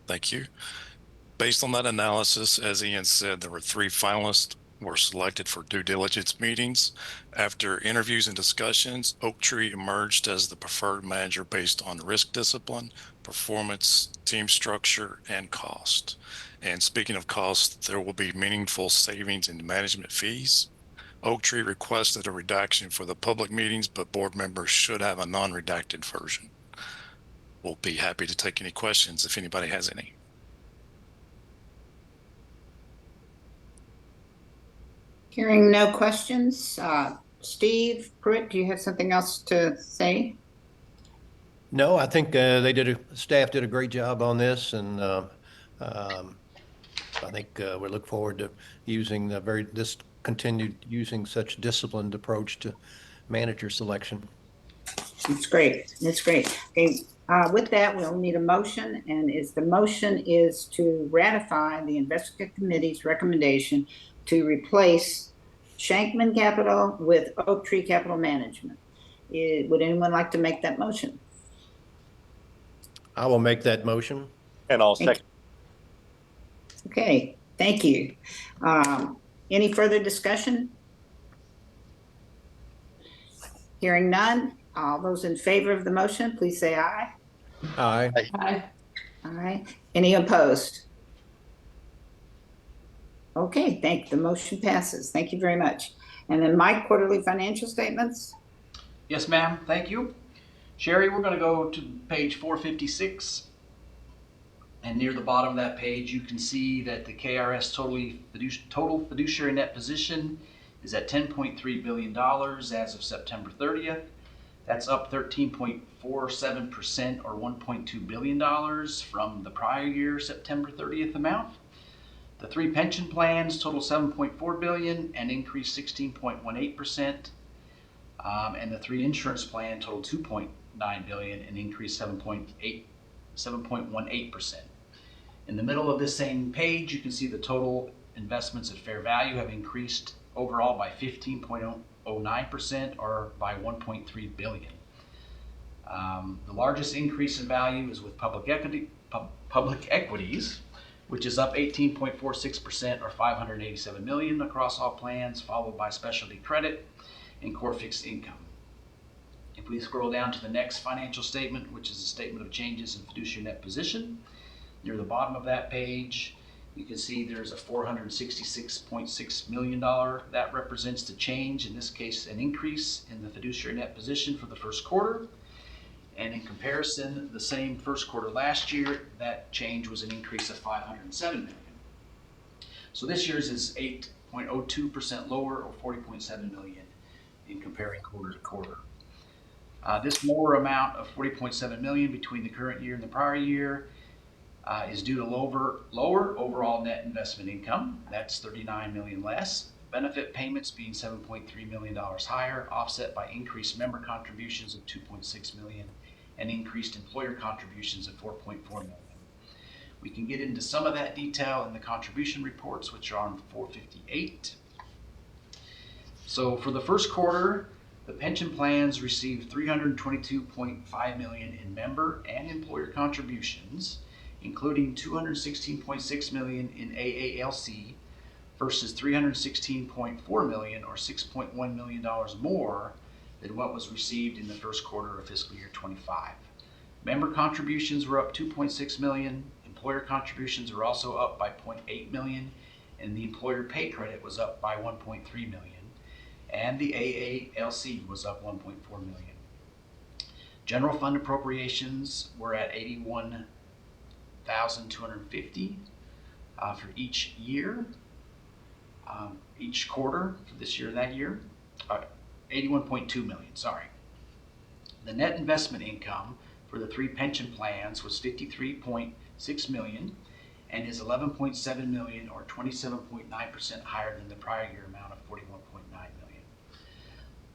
Thank you. Based on that analysis, as Ian said, there were 3 finalists were selected for due diligence meetings. After interviews and discussions, Oaktree emerged as the preferred manager based on risk discipline, performance, team structure, and cost. And speaking of cost, there will be meaningful savings in management fees. Oaktree requested a redaction for the public meetings, but board members should have a non-redacted version. we'll be happy to take any questions if anybody has any. Hearing no questions, Steve Pruitt, do you have something else to say? No, I think staff did a great job on this, and I think we look forward to using continued using such disciplined approach to manager selection. It's great. It's great. Okay. With that, we'll need a motion, and the motion is to ratify the investigative committee's recommendation to replace Shankman Capital with Oak Tree Capital Management. Would anyone like to make that motion? I will make that motion. And I'll second. Okay, thank you. Any further discussion? Hearing none, all those in favor of the motion, please say aye. Aye. Aye. Aye. Any opposed? Okay, the motion passes. Thank you very much. And then my quarterly financial statements. Yes, ma'am. Thank you. Sherry, we're going to go to page 456. And near the bottom of that page, you can see that the KRS total fiduciary net position is at $10.3 billion as of September 30th. That's up 13.47% or $1.2 billion from the prior year September 30th amount. The three pension plans total $7.4 billion and increased 16.18%. And the three insurance plan total $2.9 billion and increased 7.18%. In the middle of this same page, you can see the total investments at fair value have increased overall by 15.09% or by $1.3 billion. The largest increase in value is with public equities, which is up 18.46% or $587 million across all plans, followed by specialty credit and core fixed income. If we scroll down to the next financial statement, which is a statement of changes in fiduciary net position, near the bottom of that page, you can see there's a $466.6 million. That represents the change, in this case, an increase in the fiduciary net position for the first quarter. And in comparison, the same first quarter last year, that change was an increase of $507 million. So this year's is 8.02% lower or $40.7 million in comparing quarter to quarter. This lower amount of $40.7 million between the current year and the prior year is due to lower overall net investment income. That's $39 million less. Benefit payments being $7.3 million higher, offset by increased member contributions of $2.6 million and increased employer contributions of $4.4 million. We can get into some of that detail in the contribution reports, which are on 458. So for the first quarter, the pension plans received $322.5 million in member and employer contributions, including $216.6 million in AALC versus $316.4 million or $6.1 million more than what was received in the first quarter of fiscal year 25. Member contributions were up $2.6 million, employer contributions were also up by $0.8 million, and the employer pay credit was up by $1.3 million, and the AALC was up $1.4 million. General fund appropriations were at $81,250 for each year, each quarter for this year and that year. 81.2 million, sorry. The net investment income for the three pension plans was $53.6 million and is $11.7 million or 27.9% higher than the prior year amount of $41.9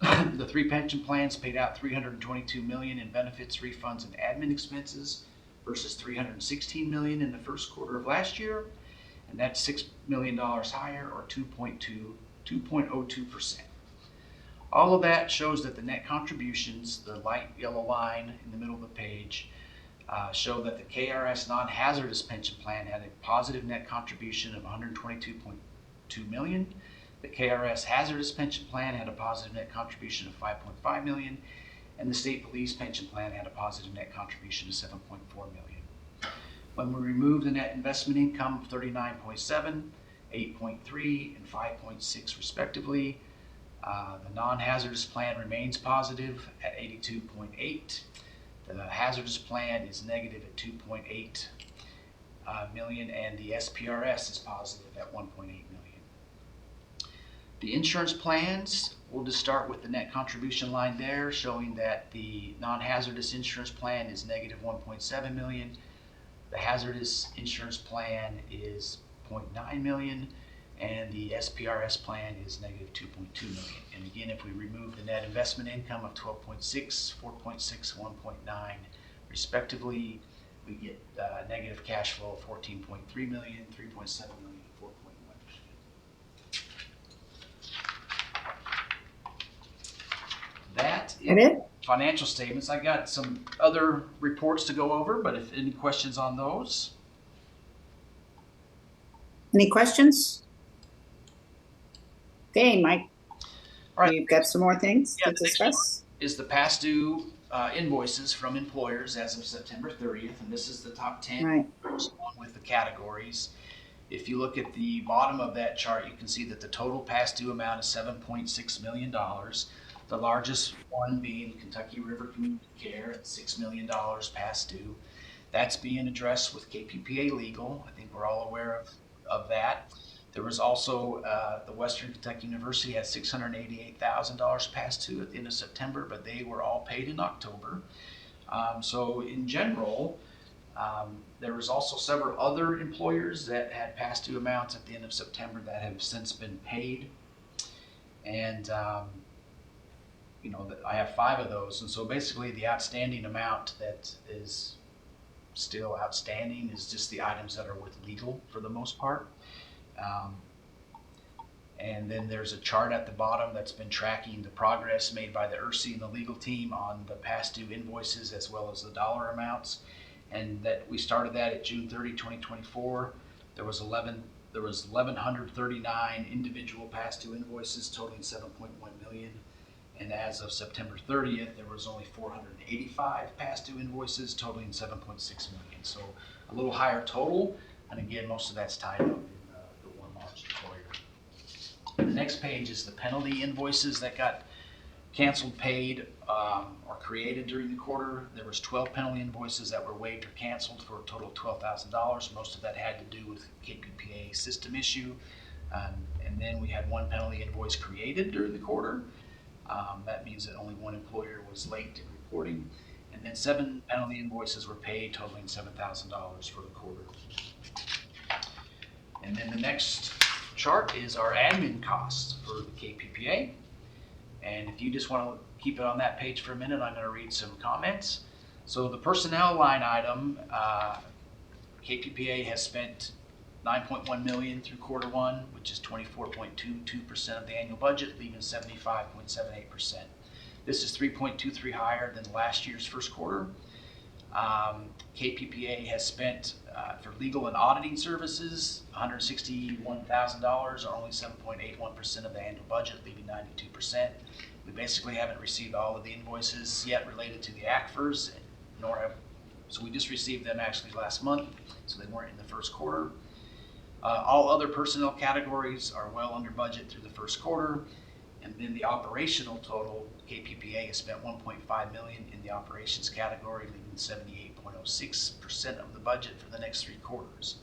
million. The three pension plans paid out $322 million in benefits, refunds, and admin expenses versus $316 million in the first quarter of last year, and that's $6 million higher or 2.02%. All of that shows that the net contributions, the light yellow line in the middle of the page, show that the KRS non-hazardous pension plan had a positive net contribution of $122.2 million. The KRS hazardous pension plan had a positive net contribution of $5.5 million, and the state police pension plan had a positive net contribution of $7.4 million. When we remove the net investment income of $39.7, 8.3, and 5.6 respectively, the non-hazardous plan remains positive at 82.8. The hazardous plan is negative at 2.8 million, and the SPRS is positive at 1.8 million. The insurance plans, we'll just start with the net contribution line there, showing that the non-hazardous insurance plan is negative 1.7 million. The hazardous insurance plan is 0.9 million, and the SPRS plan is negative 2.2 million. And again, if we remove the net investment income of 12.6, 4.6, 1.9 respectively, we get negative cash flow of 14.3 million, 3.7 million, 4.1 million. That is financial statements. I got some other reports to go over, but if any questions on those? Any questions? Okay, Mike, All right. you've got some more things to The next discuss? one is the past due invoices from employers as of September 30th, and this is the top 10 Right. along with the categories. If you look at the bottom of that chart, you can see that the total past due amount is $7.6 million. The largest one being Kentucky River Community Care at $6 million past due. That's being addressed with KPPA Legal. I think we're all aware of that. There was also the Western Kentucky University had $688,000 past due at the end of September, but they were all paid in October. So in general, there was also several other employers that had past due amounts at the end of September that have since been paid. And you know, I have 5 of those. And so basically the outstanding amount that is still outstanding is just the items that are with legal for the most part. And then there's a chart at the bottom that's been tracking the progress made by the ERC and the legal team on the past due invoices as well as the dollar amounts. And that we started that at June 30, 2024. There was 1,139 individual past due invoices totaling 7.1 million. And as of September 30th, there was only 485 past due invoices totaling 7.6 million. So a little higher total. And again, most of that's tied up in the one large employer. The next page is the penalty invoices that got canceled, paid, or created during the quarter. There was 12 penalty invoices that were waived or canceled for a total of $12,000. Most of that had to do with KPPA system issue. And then we had 1 penalty invoice created during the quarter. That means that only 1 employer was late in reporting. And then 7 penalty invoices were paid totaling $7,000 for the quarter. And then the next chart is our admin costs for the KPPA. And if you just want to keep it on that page for a minute, I'm going to read some comments. So the personnel line item, KPPA has spent $9.1 million through quarter 1, which is 24.22% of the annual budget, leaving 75.78%. This is 3.23 higher than last year's first quarter. KPPA has spent for legal and auditing services $161,000, or only 7.81% of the annual budget, leaving 92%. We basically haven't received all of the invoices yet related to the ACFRs, so we just received them actually last month, so they weren't in the first quarter. All other personnel categories are well under budget through the first quarter. And then the operational total, KPPA has spent $1.5 million in the operations category, leaving 78.06% of the budget for the next 3 quarters.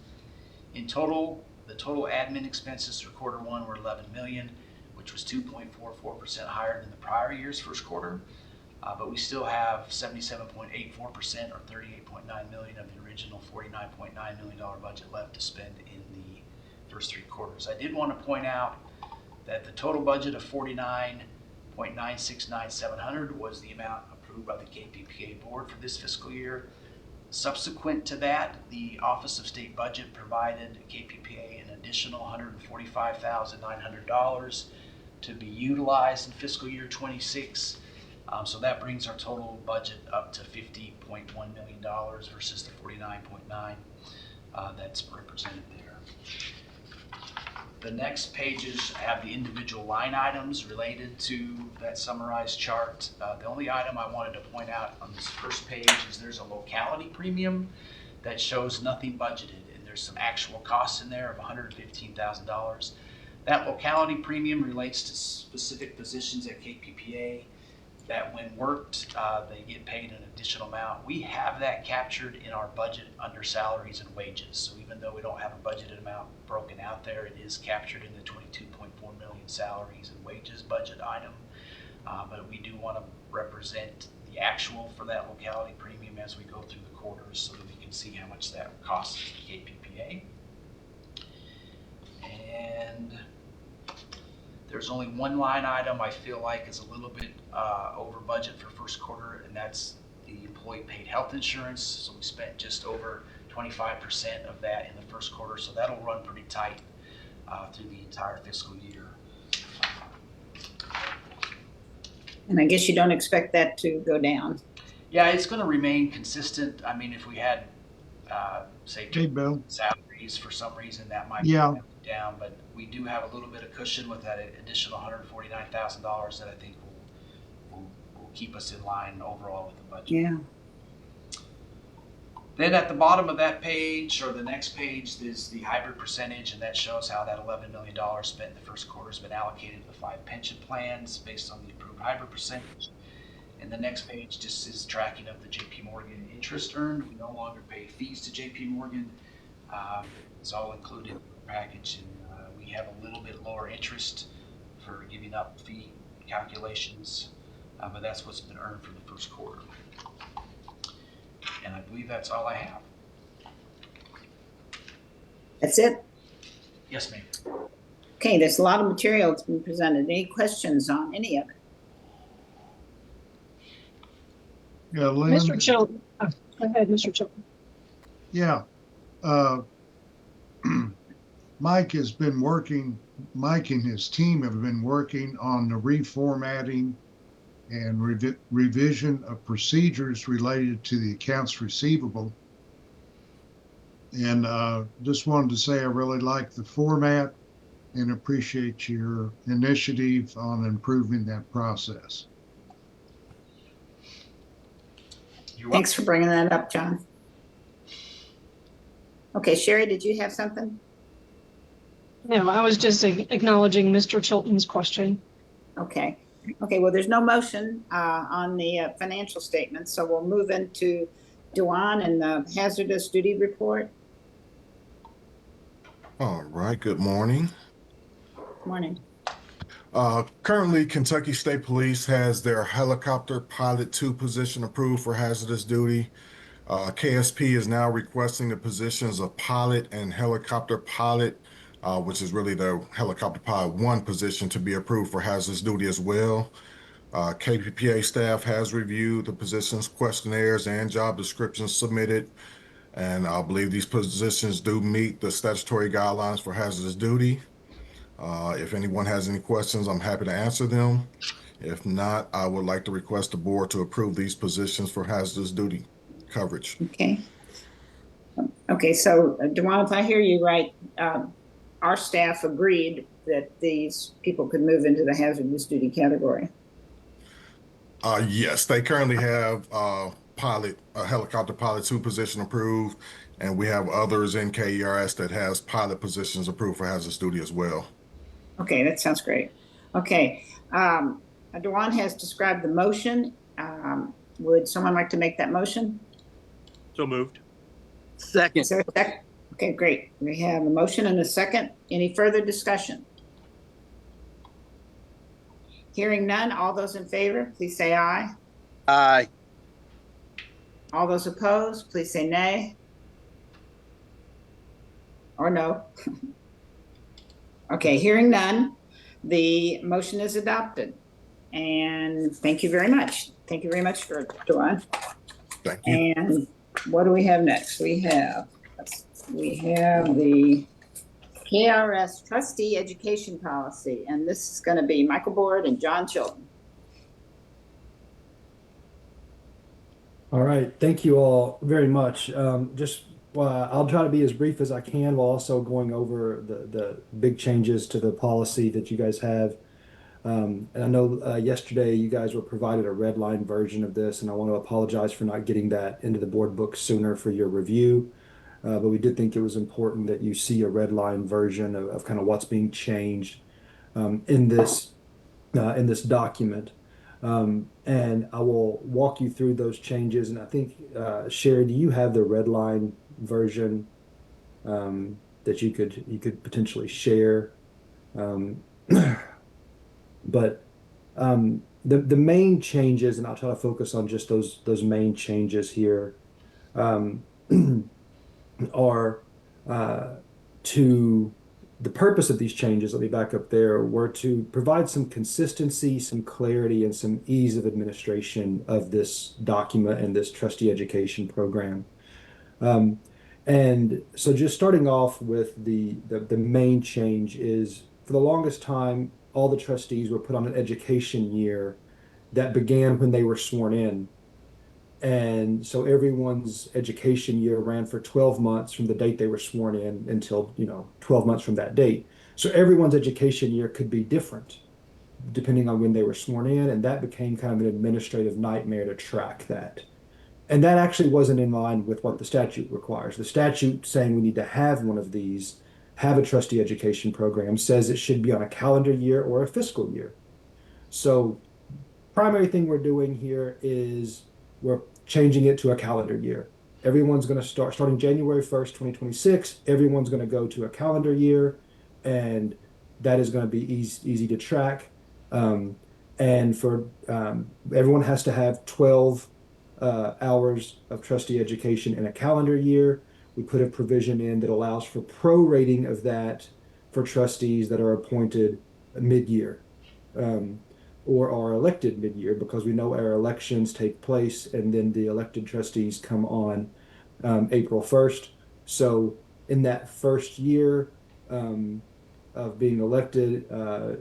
In total, the total admin expenses for quarter 1 were $11 million, which was 2.44% higher than the prior year's first quarter. But we still have 77.84% or $38.9 million of the original $49.9 million budget left to spend in the first 3 quarters. I did want to point out that the total budget of $49,969,700 was the amount approved by the KPPA board for this fiscal year. Subsequent to that, the Office of State Budget provided KPPA an additional $145,900 to be utilized in fiscal year 26. So that brings our total budget up to $50.1 million versus the $49.9 that's represented there. The next pages have the individual line items related to that summarized chart. The only item I wanted to point out on this first page is there's a locality premium that shows nothing budgeted, and there's some actual costs in there of $115,000. That locality premium relates to specific positions at KPPA. that when worked, they get paid an additional amount. We have that captured in our budget under salaries and wages. So even though we don't have a budgeted amount broken out there, it is captured in the 22.4 million salaries and wages budget item. But we do want to represent the actual for that locality premium as we go through the quarters so that we can see how much that costs the KPPA. And there's only one line item I feel like is a little bit over budget for first quarter, and that's the employee paid health insurance. So we spent just over 25% of that in the first quarter, so that'll run pretty tight through the entire fiscal year. And I guess you don't expect that to go down. Yeah, it's going to remain consistent. I mean, if we had, say, salaries for some reason, that might be down, but we do have a little bit of cushion with that additional $149,000 that I think will keep us in line overall with the budget. Yeah. Then at the bottom of that page, or the next page, is the hybrid percentage, and that shows how that $11 million spent in the first quarter has been allocated to the 5 pension plans based on the approved hybrid percentage. And the next page just is tracking of the JP Morgan interest earned. We no longer pay fees to JP Morgan. It's all included in the package, and we have a little bit lower interest for giving up fee calculations, but that's what's been earned for the first quarter. And I believe that's all I have. That's it? Yes, ma'am. Okay, there's a lot of material that's been presented. Any questions on any of it? Yeah, Lynn. Mr. Chilton. Go ahead, Mr. Chilton. Yeah. Mike has been working, Mike and his team have been working on the reformatting and revision of procedures related to the accounts receivable. And just wanted to say I really like the format and appreciate your initiative on improving that process. Thanks for bringing that up, John. Okay, Sherry, did you have something? No, I was just acknowledging Mr. Chilton's question. Okay. Okay, well, there's no motion on the financial statements, so we'll move into Duan and the hazardous duty report. All right, good morning. Morning. Currently, Kentucky State Police has their helicopter pilot 2 position approved for hazardous duty. KSP is now requesting the positions of pilot and helicopter pilot, which is really the helicopter pilot 1 position, to be approved for hazardous duty as well. KPPA staff has reviewed the positions, questionnaires, and job descriptions submitted, and I believe these positions do meet the statutory guidelines for hazardous duty. If anyone has any questions, I'm happy to answer them. If not, I would like to request the board to approve these positions for hazardous duty coverage. Okay. Okay, so Duan, if I hear you right, our staff agreed that these people could move into the hazardous duty category. Yes, they currently have a helicopter pilot 2 position approved, and we have others in KRS that has pilot positions approved for hazardous duty as well. Okay, that sounds great. Okay, Duan has described the motion. Would someone like to make that motion? So moved. Second. Is there a second? Okay, great. We have a motion and a second. Any further discussion? Hearing none, all those in favor, please say aye. Aye. All those opposed, please say nay. Or no. Okay, hearing none, the motion is adopted. And thank you very much. Thank you very much for Duan. Thank you. And what do we have next? We have the KRS Trustee Education Policy, and this is going to be Michael Board and John Chilton. All right, thank you all very much. I'll try to be as brief as I can while also going over the big changes to the policy that you guys have. And I know yesterday you guys were provided a red line version of this, and I want to apologize for not getting that into the board book sooner for your review. But we did think it was important that you see a red line version of kind of what's being changed in this document. And I will walk you through those changes. And I think, Sherry, do you have the red line version that you could potentially share? Um, but the main changes, and I'll try to focus on just those main changes here, um, are uh, to the purpose of these changes. Let me back up there. Were to provide some consistency, some clarity, and some ease of administration of this document and this trustee education program. Um, and so just starting off with the main change is for the longest time, all the trustees were put on an education year that began when they were sworn in. And so everyone's education year ran for 12 months from the date they were sworn in until, 12 months from that date. So everyone's education year could be different depending on when they were sworn in. And that became kind of an administrative nightmare to track that. And that actually wasn't in line with what the statute requires. The statute saying we need to have one of these, have a trustee education program, says it should be on a calendar year or a fiscal year. So primary thing we're doing here is we're changing it to a calendar year. Everyone's going to starting January 1st, 2026, everyone's going to go to a calendar year, and that is going to be easy to track. And for everyone has to have 12 hours of trustee education in a calendar year. We put a provision in that allows for prorating of that for trustees that are appointed mid-year. Or are elected mid-year, because we know our elections take place and then the elected trustees come on April 1st. So in that first year of being elected,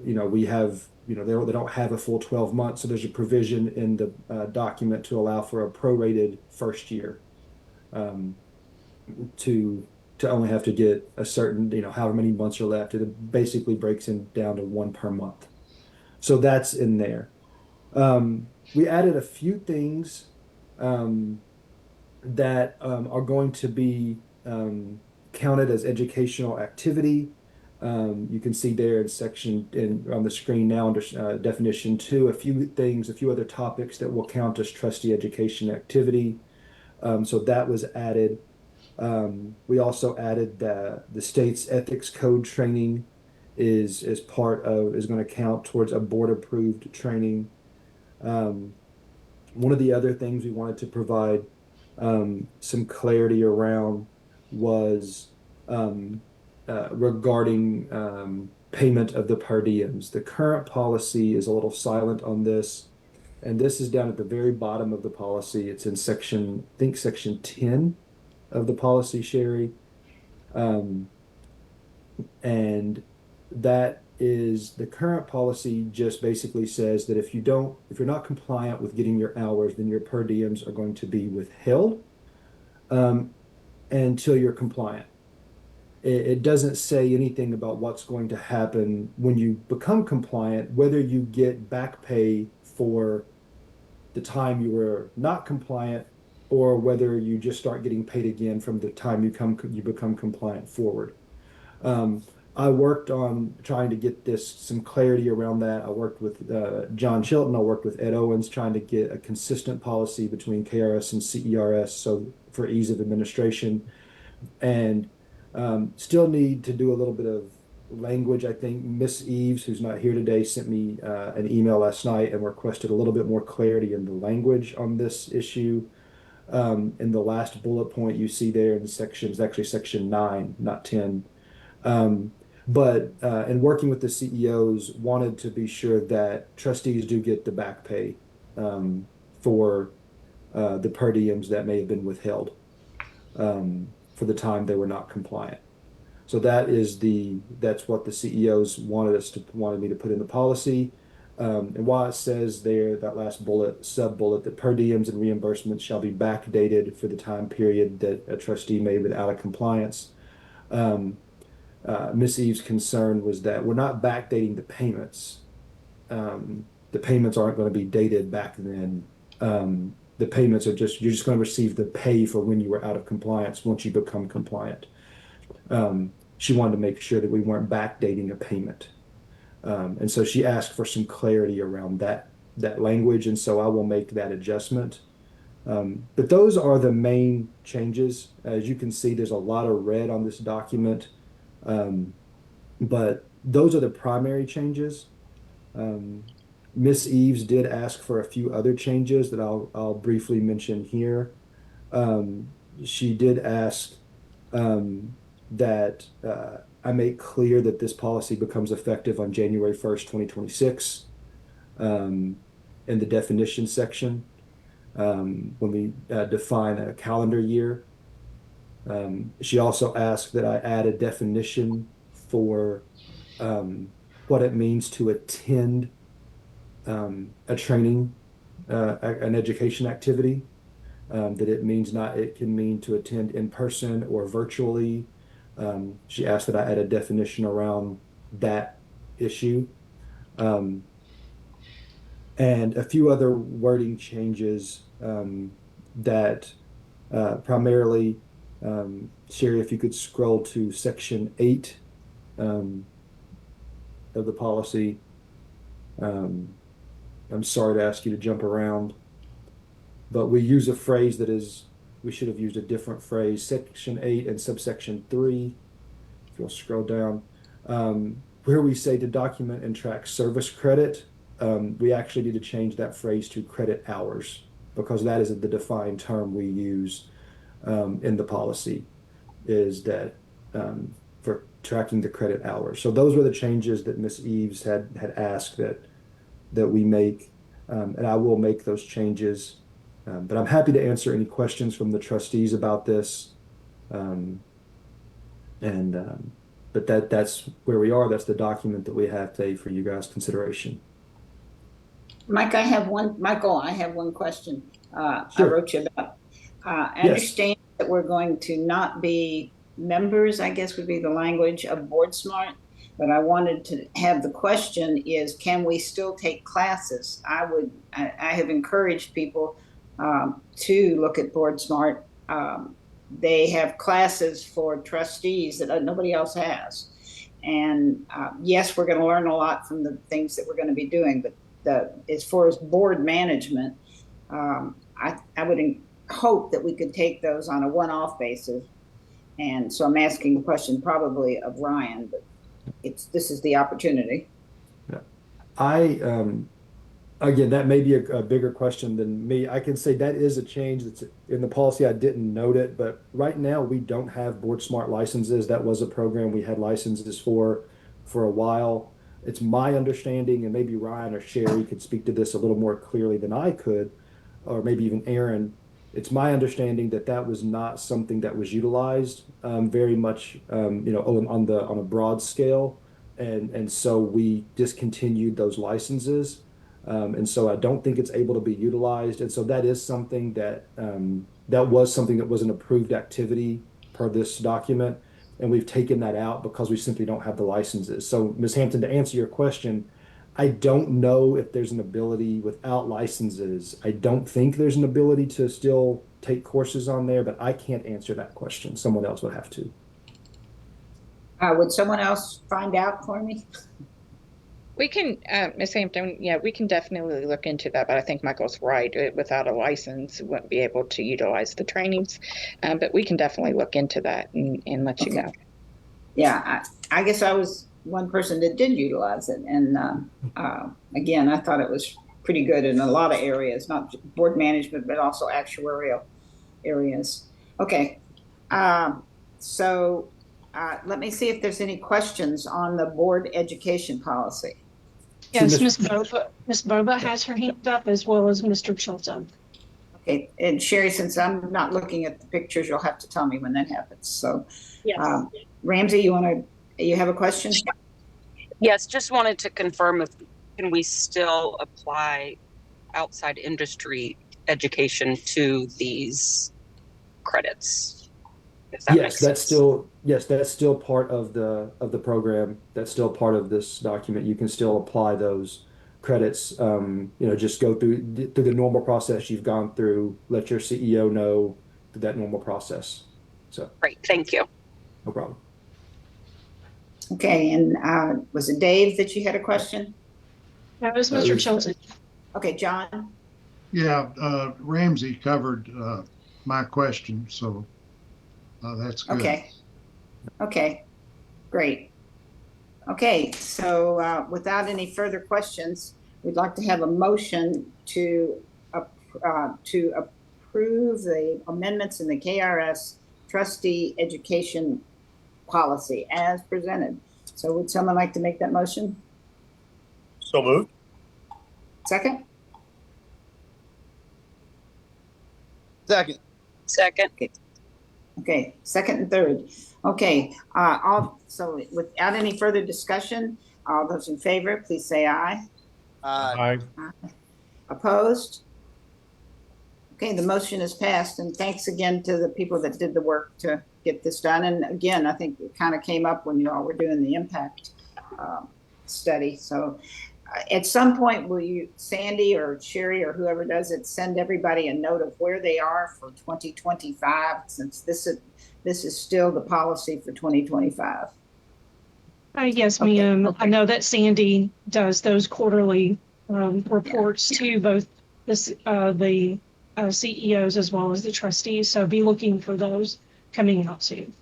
we have, they don't have a full 12 months. So there's a provision in the document to allow for a prorated first year um, to only have to get a certain, however many months are left. It basically breaks in down to one per month. So that's in there. We added a few things that are going to be counted as educational activity. You can see there in on the screen now under definition 2, a few other topics that will count as trustee education activity. So that was added. We also added the state's ethics code training is going to count towards a board approved training. One of the other things we wanted to provide some clarity around was regarding payment of the per diems. The current policy is a little silent on this, and this is down at the very bottom of the policy. It's in section, I think section 10 of the policy, Sherry. And that is the current policy just basically says that if you're not compliant with getting your hours, then your per diems are going to be withheld until you're compliant. It doesn't say anything about what's going to happen when you become compliant, whether you get back pay for the time you were not compliant, or whether you just start getting paid again from the time you become compliant forward. I worked on trying to get some clarity around that. I worked with John Chilton. I worked with Ed Owens trying to get a consistent policy between KRS and CERS, so for ease of administration. And still need to do a little bit of language. I think Miss Eves, who's not here today, sent me an email last night and requested a little bit more clarity in the language on this issue. In the last bullet point you see there in the section is actually section 9, not 10. But in working with the CEOs, wanted to be sure that trustees do get the back pay for the per diems that may have been withheld for the time they were not compliant. So that's what the CEOs wanted me to put in the policy. And while it says there, that last sub bullet, that per diems and reimbursements shall be backdated for the time period that a trustee may have been out of compliance. Ms. Eves' concern was that we're not backdating the payments. The payments aren't going to be dated back then. The payments are you're just going to receive the pay for when you were out of compliance once you become compliant. She wanted to make sure that we weren't backdating a payment. And so she asked for some clarity around that that language, and so I will make that adjustment. But those are the main changes. As you can see, there's a lot of red on this document, but those are the primary changes. Miss Eves did ask for a few other changes that I'll briefly mention here. She did ask that I make clear that this policy becomes effective on January 1st, 2026, in the definition section, when we define a calendar year. She also asked that I add a definition for what it means to attend a training, an education activity. That it can mean to attend in person or virtually. She asked that I add a definition around that issue. And a few other wording changes that primarily, Sherry, if you could scroll to section 8 of the policy. I'm sorry to ask you to jump around, but we use a phrase we should have used a different phrase, section 8 and subsection 3. If you'll scroll down, where we say to document and track service credit, we actually need to change that phrase to credit hours, because that is the defined term we use in the policy, is that for tracking the credit hours. So those were the changes that Ms. Eves had asked that we make, and I will make those changes. But I'm happy to answer any questions from the trustees about this. But that's where we are. That's the document that we have today for you guys' consideration. Michael, I have one question. Sure. I wrote you about. I understand that we're going to not be members, I guess would be the language, of BoardSmart, but I wanted to have the question is, can we still take classes? I have encouraged people to look at BoardSmart. They have classes for trustees that nobody else has. And yes, we're going to learn a lot from the things that we're going to be doing, but as far as board management, I would hope that we could take those on a one-off basis. And so I'm asking the question probably of Ryan, but this is the opportunity. Yeah. Again, that may be a bigger question than me. I can say that is a change that's in the policy. I didn't note it, but right now we don't have BoardSmart licenses. That was a program we had licenses for a while. It's my understanding, and maybe Ryan or Sherry could speak to this a little more clearly than I could, or maybe even Aaron. It's my understanding that was not something that was utilized very much, on a broad scale, and so we discontinued those licenses. And so I don't think it's able to be utilized. And so that is something that was an approved activity per this document. And we've taken that out because we simply don't have the licenses. So Ms. Hampton, to answer your question, I don't know if there's an ability without licenses. I don't think there's an ability to still take courses on there, but I can't answer that question. Someone else would have to. Would someone else find out for me? We can, Ms. Hampton, yeah, we can definitely look into that, but I think Michael's right. Without a license, we wouldn't be able to utilize the trainings, but we can definitely look into that and let you know. Yeah, I guess I was one person that did utilize it. And again, I thought it was pretty good in a lot of areas, not just board management, but also actuarial areas. Okay, so let me see if there's any questions on the board education policy. Yes, Ms. Boba has her hand up, as well as Mr. Chilton. Okay, and Sherry, since I'm not looking at the pictures, you'll have to tell me when that happens. So, yes. Ramsey, you have a question? Yes, just wanted to confirm if can we still apply outside industry education to these credits? Yes, that's still part of the program. That's still part of this document. You can still apply those credits. Just go through the normal process you've gone through. Let your CEO know that normal process. So great, thank you. No problem. Okay, and was it Dave that you had a question? That was Mr. Chilton. Okay, John? Yeah, Ramsey covered my question, so that's good. Okay. Okay, great. Okay, so without any further questions, we'd like to have a motion to approve the amendments in the KRS trustee education policy as presented. So would someone like to make that motion? So moved. Second? Second. Second. Okay, second and third. Okay, so without any further discussion, all those in favor, please say aye. Aye. Opposed? Okay, the motion is passed, and thanks again to the people that did the work to get this done. And again, I think it kind of came up when you all were doing the impact study. So at some point, will you, Sandy or Sherry or whoever does it, send everybody a note of where they are for 2025, since this is still the policy for 2025? Yes, ma'am. I know that Sandy does those quarterly reports to both the CEOs as well as the trustees. So be looking for those coming out soon.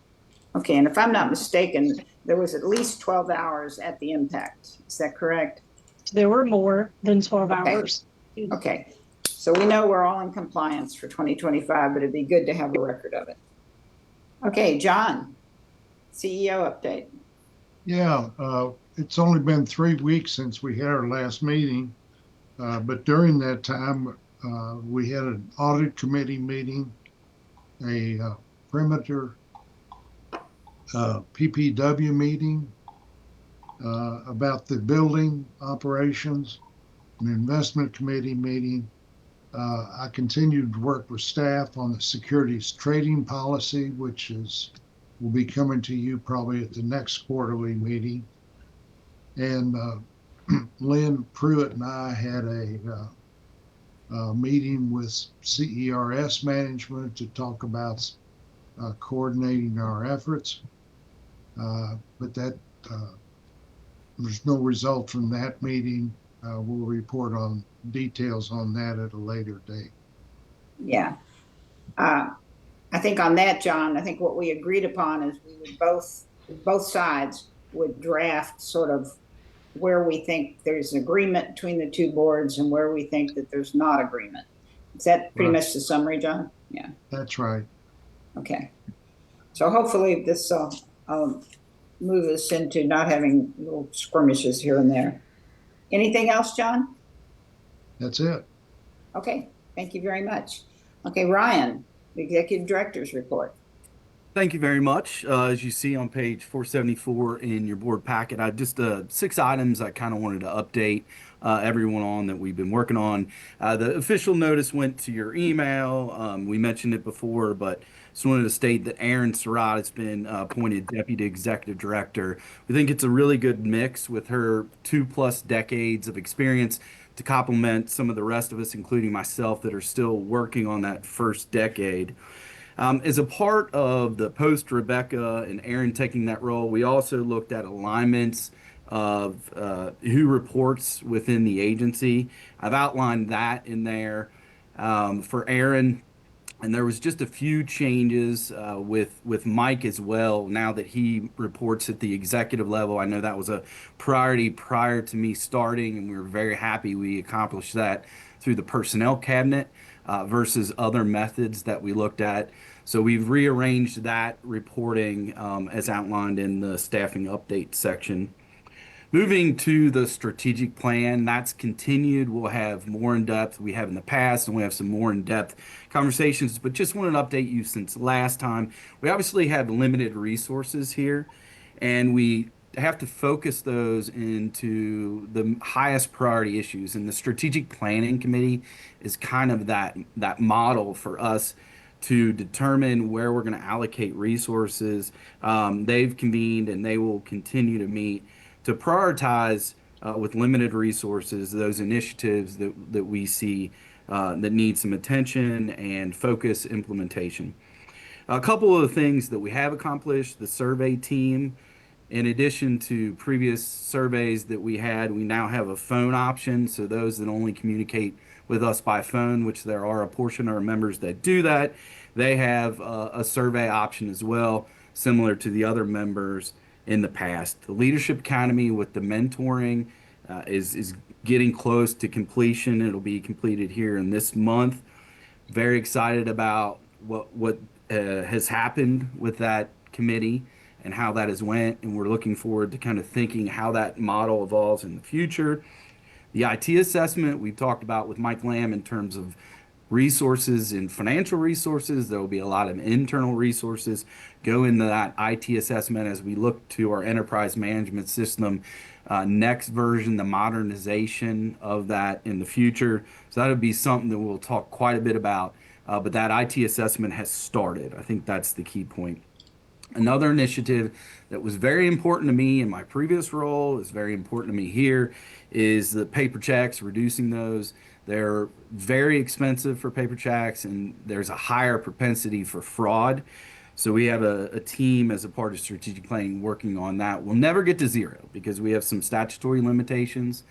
Okay, and if I'm not mistaken, there was at least 12 hours at the impact. Is that correct? There were more than 12 hours. Okay, so we know we're all in compliance for 2025, but it'd be good to have a record of it. Okay, John, CEO update. Yeah, it's only been 3 weeks since we had our last meeting, but during that time, we had an audit committee meeting, a perimeter PPW meeting about the building operations, an investment committee meeting. I continued to work with staff on the securities trading policy, which will be coming to you probably at the next quarterly meeting. And Lynn Pruitt and I had a meeting with KRS management to talk about coordinating our efforts. But there's no result from that meeting. We'll report on details on that at a later date. Yeah. I think on that, John, I think what we agreed upon is we would both sides would draft sort of where we think there's agreement between the two boards and where we think that there's not agreement. Is that pretty much the summary, John? Yeah. That's right. Okay. So hopefully this will move us into not having little skirmishes here and there. Anything else, John? That's it. Okay. Thank you very much. Okay, Ryan, the Executive Director's report. Thank you very much. As you see on page 474 in your board packet, I just 6 items I kind of wanted to update everyone on that we've been working on. The official notice went to your email. We mentioned it before, but just wanted to state that Erin Surratt has been appointed Deputy Executive Director. We think it's a really good mix with her 2+ decades of experience to complement some of the rest of us, including myself, that are still working on that first decade. As a part of the post Rebecca and Erin taking that role, we also looked at alignments of who reports within the agency. I've outlined that in there for Erin. And there was just a few changes with Mike as well. Now that he reports at the executive level, I know that was a priority prior to me starting, and we were very happy we accomplished that through the personnel cabinet versus other methods that we looked at. So we've rearranged that reporting as outlined in the staffing update section. Moving to the strategic plan, that's continued. We'll have more in depth we have in the past, and we have some more in depth conversations. But just wanted to update you since last time. We obviously have limited resources here, and we have to focus those into the highest priority issues. And the strategic planning committee is kind of that model for us to determine where we're going to allocate resources. They've convened and they will continue to meet to prioritize with limited resources those initiatives that we see that need some attention and focus implementation. A couple of the things that we have accomplished: the survey team In addition to previous surveys that we had, we now have a phone option. So those that only communicate with us by phone, which there are a portion of our members that do that, they have a survey option as well, similar to the other members in the past. The Leadership Academy with the mentoring is getting close to completion. It'll be completed here in this month. Very excited about what has happened with that committee and how that has went, and we're looking forward to kind of thinking how that model evolves in the future. The IT assessment we've talked about with Mike Lamb in terms of resources and financial resources. There will be a lot of internal resources go into that IT assessment as we look to our enterprise management system next version, the modernization of that in the future. So that would be something that we'll talk quite a bit about. But that IT assessment has started. I think that's the key point. Another initiative that was very important to me in my previous role, is very important to me here, is the paper checks, reducing those. They're very expensive for paper checks, and there's a higher propensity for fraud. So we have a team as a part of strategic planning working on that. We'll never get to zero because we have some statutory limitations,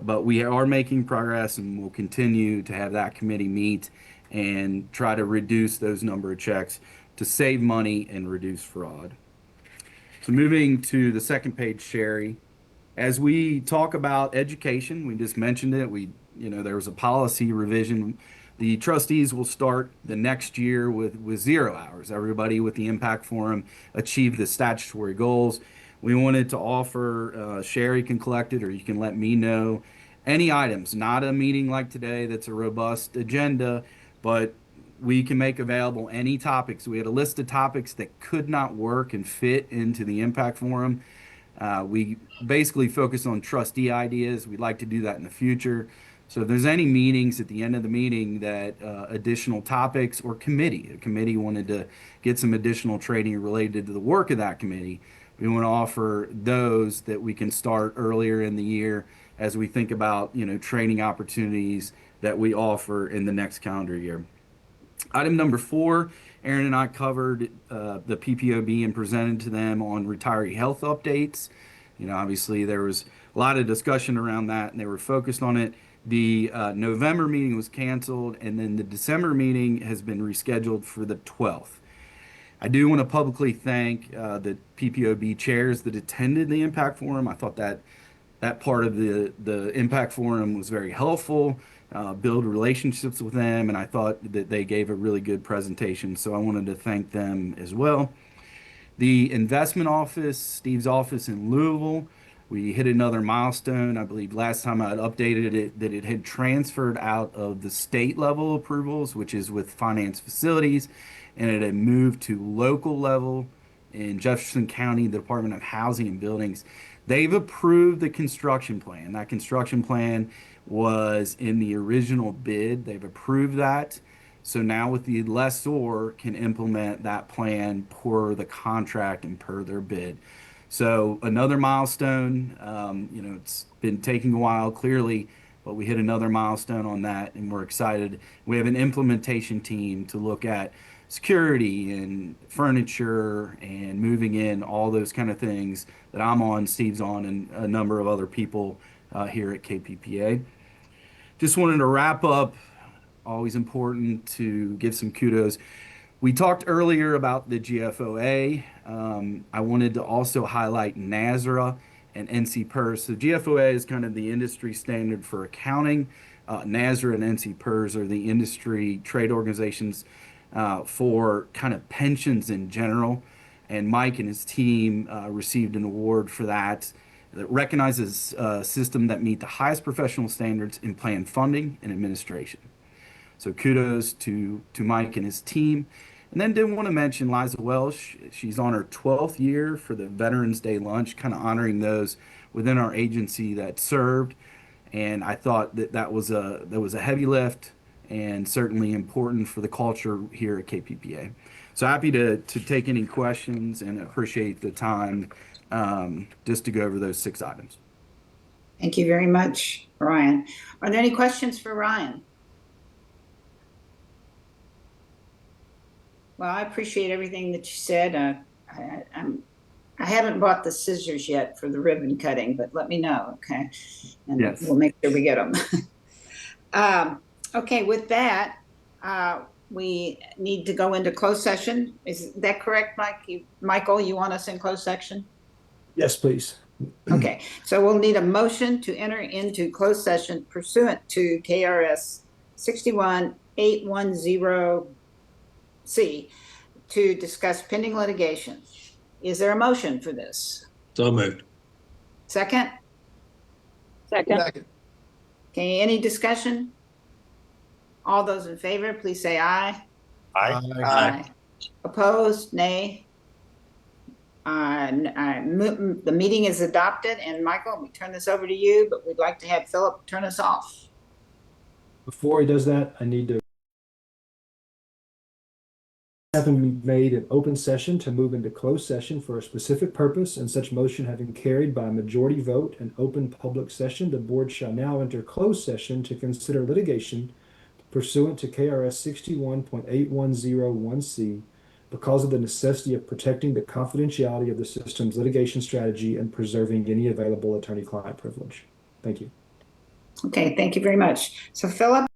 but we are making progress, and we'll continue to have that committee meet and try to reduce those number of checks to save money and reduce fraud. So moving to the second page, Sherry, as we talk about education, we just mentioned it. There was a policy revision. The trustees will start the next year with 0 hours. Everybody with the Impact Forum achieved the statutory goals. We wanted to offer, Sherry can collect it, or you can let me know, any items, not a meeting like today that's a robust agenda, but we can make available any topics. We had a list of topics that could not work and fit into the Impact Forum. We basically focus on trustee ideas. We'd like to do that in the future. So if there's any meetings at the end of the meeting that additional topics, or a committee wanted to get some additional training related to the work of that committee, we want to offer those that we can start earlier in the year as we think about, training opportunities that we offer in the next calendar year. Item number 4, Aaron and I covered the PPOB and presented to them on retiree health updates. Obviously there was a lot of discussion around that, and they were focused on it. The November meeting was canceled, and then the December meeting has been rescheduled for the 12th. I do want to publicly thank the PPOB chairs that attended the Impact Forum. I thought that part of the Impact Forum was very helpful, build relationships with them, and I thought that they gave a really good presentation. So I wanted to thank them as well. The investment office, Steve's office in Louisville, we hit another milestone. I believe last time I had updated it that it had transferred out of the state level approvals, which is with finance facilities, and it had moved to local level in Jefferson County, the Department of Housing and Buildings. They've approved the construction plan. That construction plan was in the original bid. They've approved that. So now with the lessor can implement that plan per the contract and per their bid. So another milestone. It's been taking a while, clearly, but we hit another milestone on that, and we're excited. We have an implementation team to look at security and furniture and moving in, all those kind of things that I'm on, Steve's on, and a number of other people here at KPPA. Just wanted to wrap up. Always important to give some kudos. We talked earlier about the GFOA. I wanted to also highlight NASRA and NC-PERS. So GFOA is kind of the industry standard for accounting. NASRA and NC-PERS are the industry trade organizations for kind of pensions in general. And Mike and his team received an award for that recognizes a system that meet the highest professional standards in plan funding and administration. So kudos to Mike and his team. And then did want to mention Liza Welsh. She's on her 12th year for the Veterans Day lunch, kind of honoring those within our agency that served. And I thought that was a heavy lift and certainly important for the culture here at KPPA. So happy to take any questions and appreciate the time just to go over those 6 items. Thank you very much, Ryan. Are there any questions for Ryan? Well, I appreciate everything that you said. I haven't bought the scissors yet for the ribbon cutting, but let me know, okay? And Yes. we'll make sure we get them. Okay, with that, we need to go into closed session. Is that correct, Mike? Michael, you want us in closed section? Yes, please. Okay, so we'll need a motion to enter into closed session pursuant to KRS 61810C to discuss pending litigation. Is there a motion for this? So moved. Second? Second. Okay, any discussion? All those in favor, please say aye. Aye. Opposed, nay. The meeting is adopted, and Michael, we turn this over to you, but we'd like to have Philip turn us off. Before he does that, I need to having made an open session to move into closed session for a specific purpose, and such motion having carried by a majority vote in open public session, the board shall now enter closed session to consider litigation pursuant to KRS 61.8101C because of the necessity of protecting the confidentiality of the system's litigation strategy and preserving any available attorney-client privilege. Thank you. Okay, thank you very much. So Philip?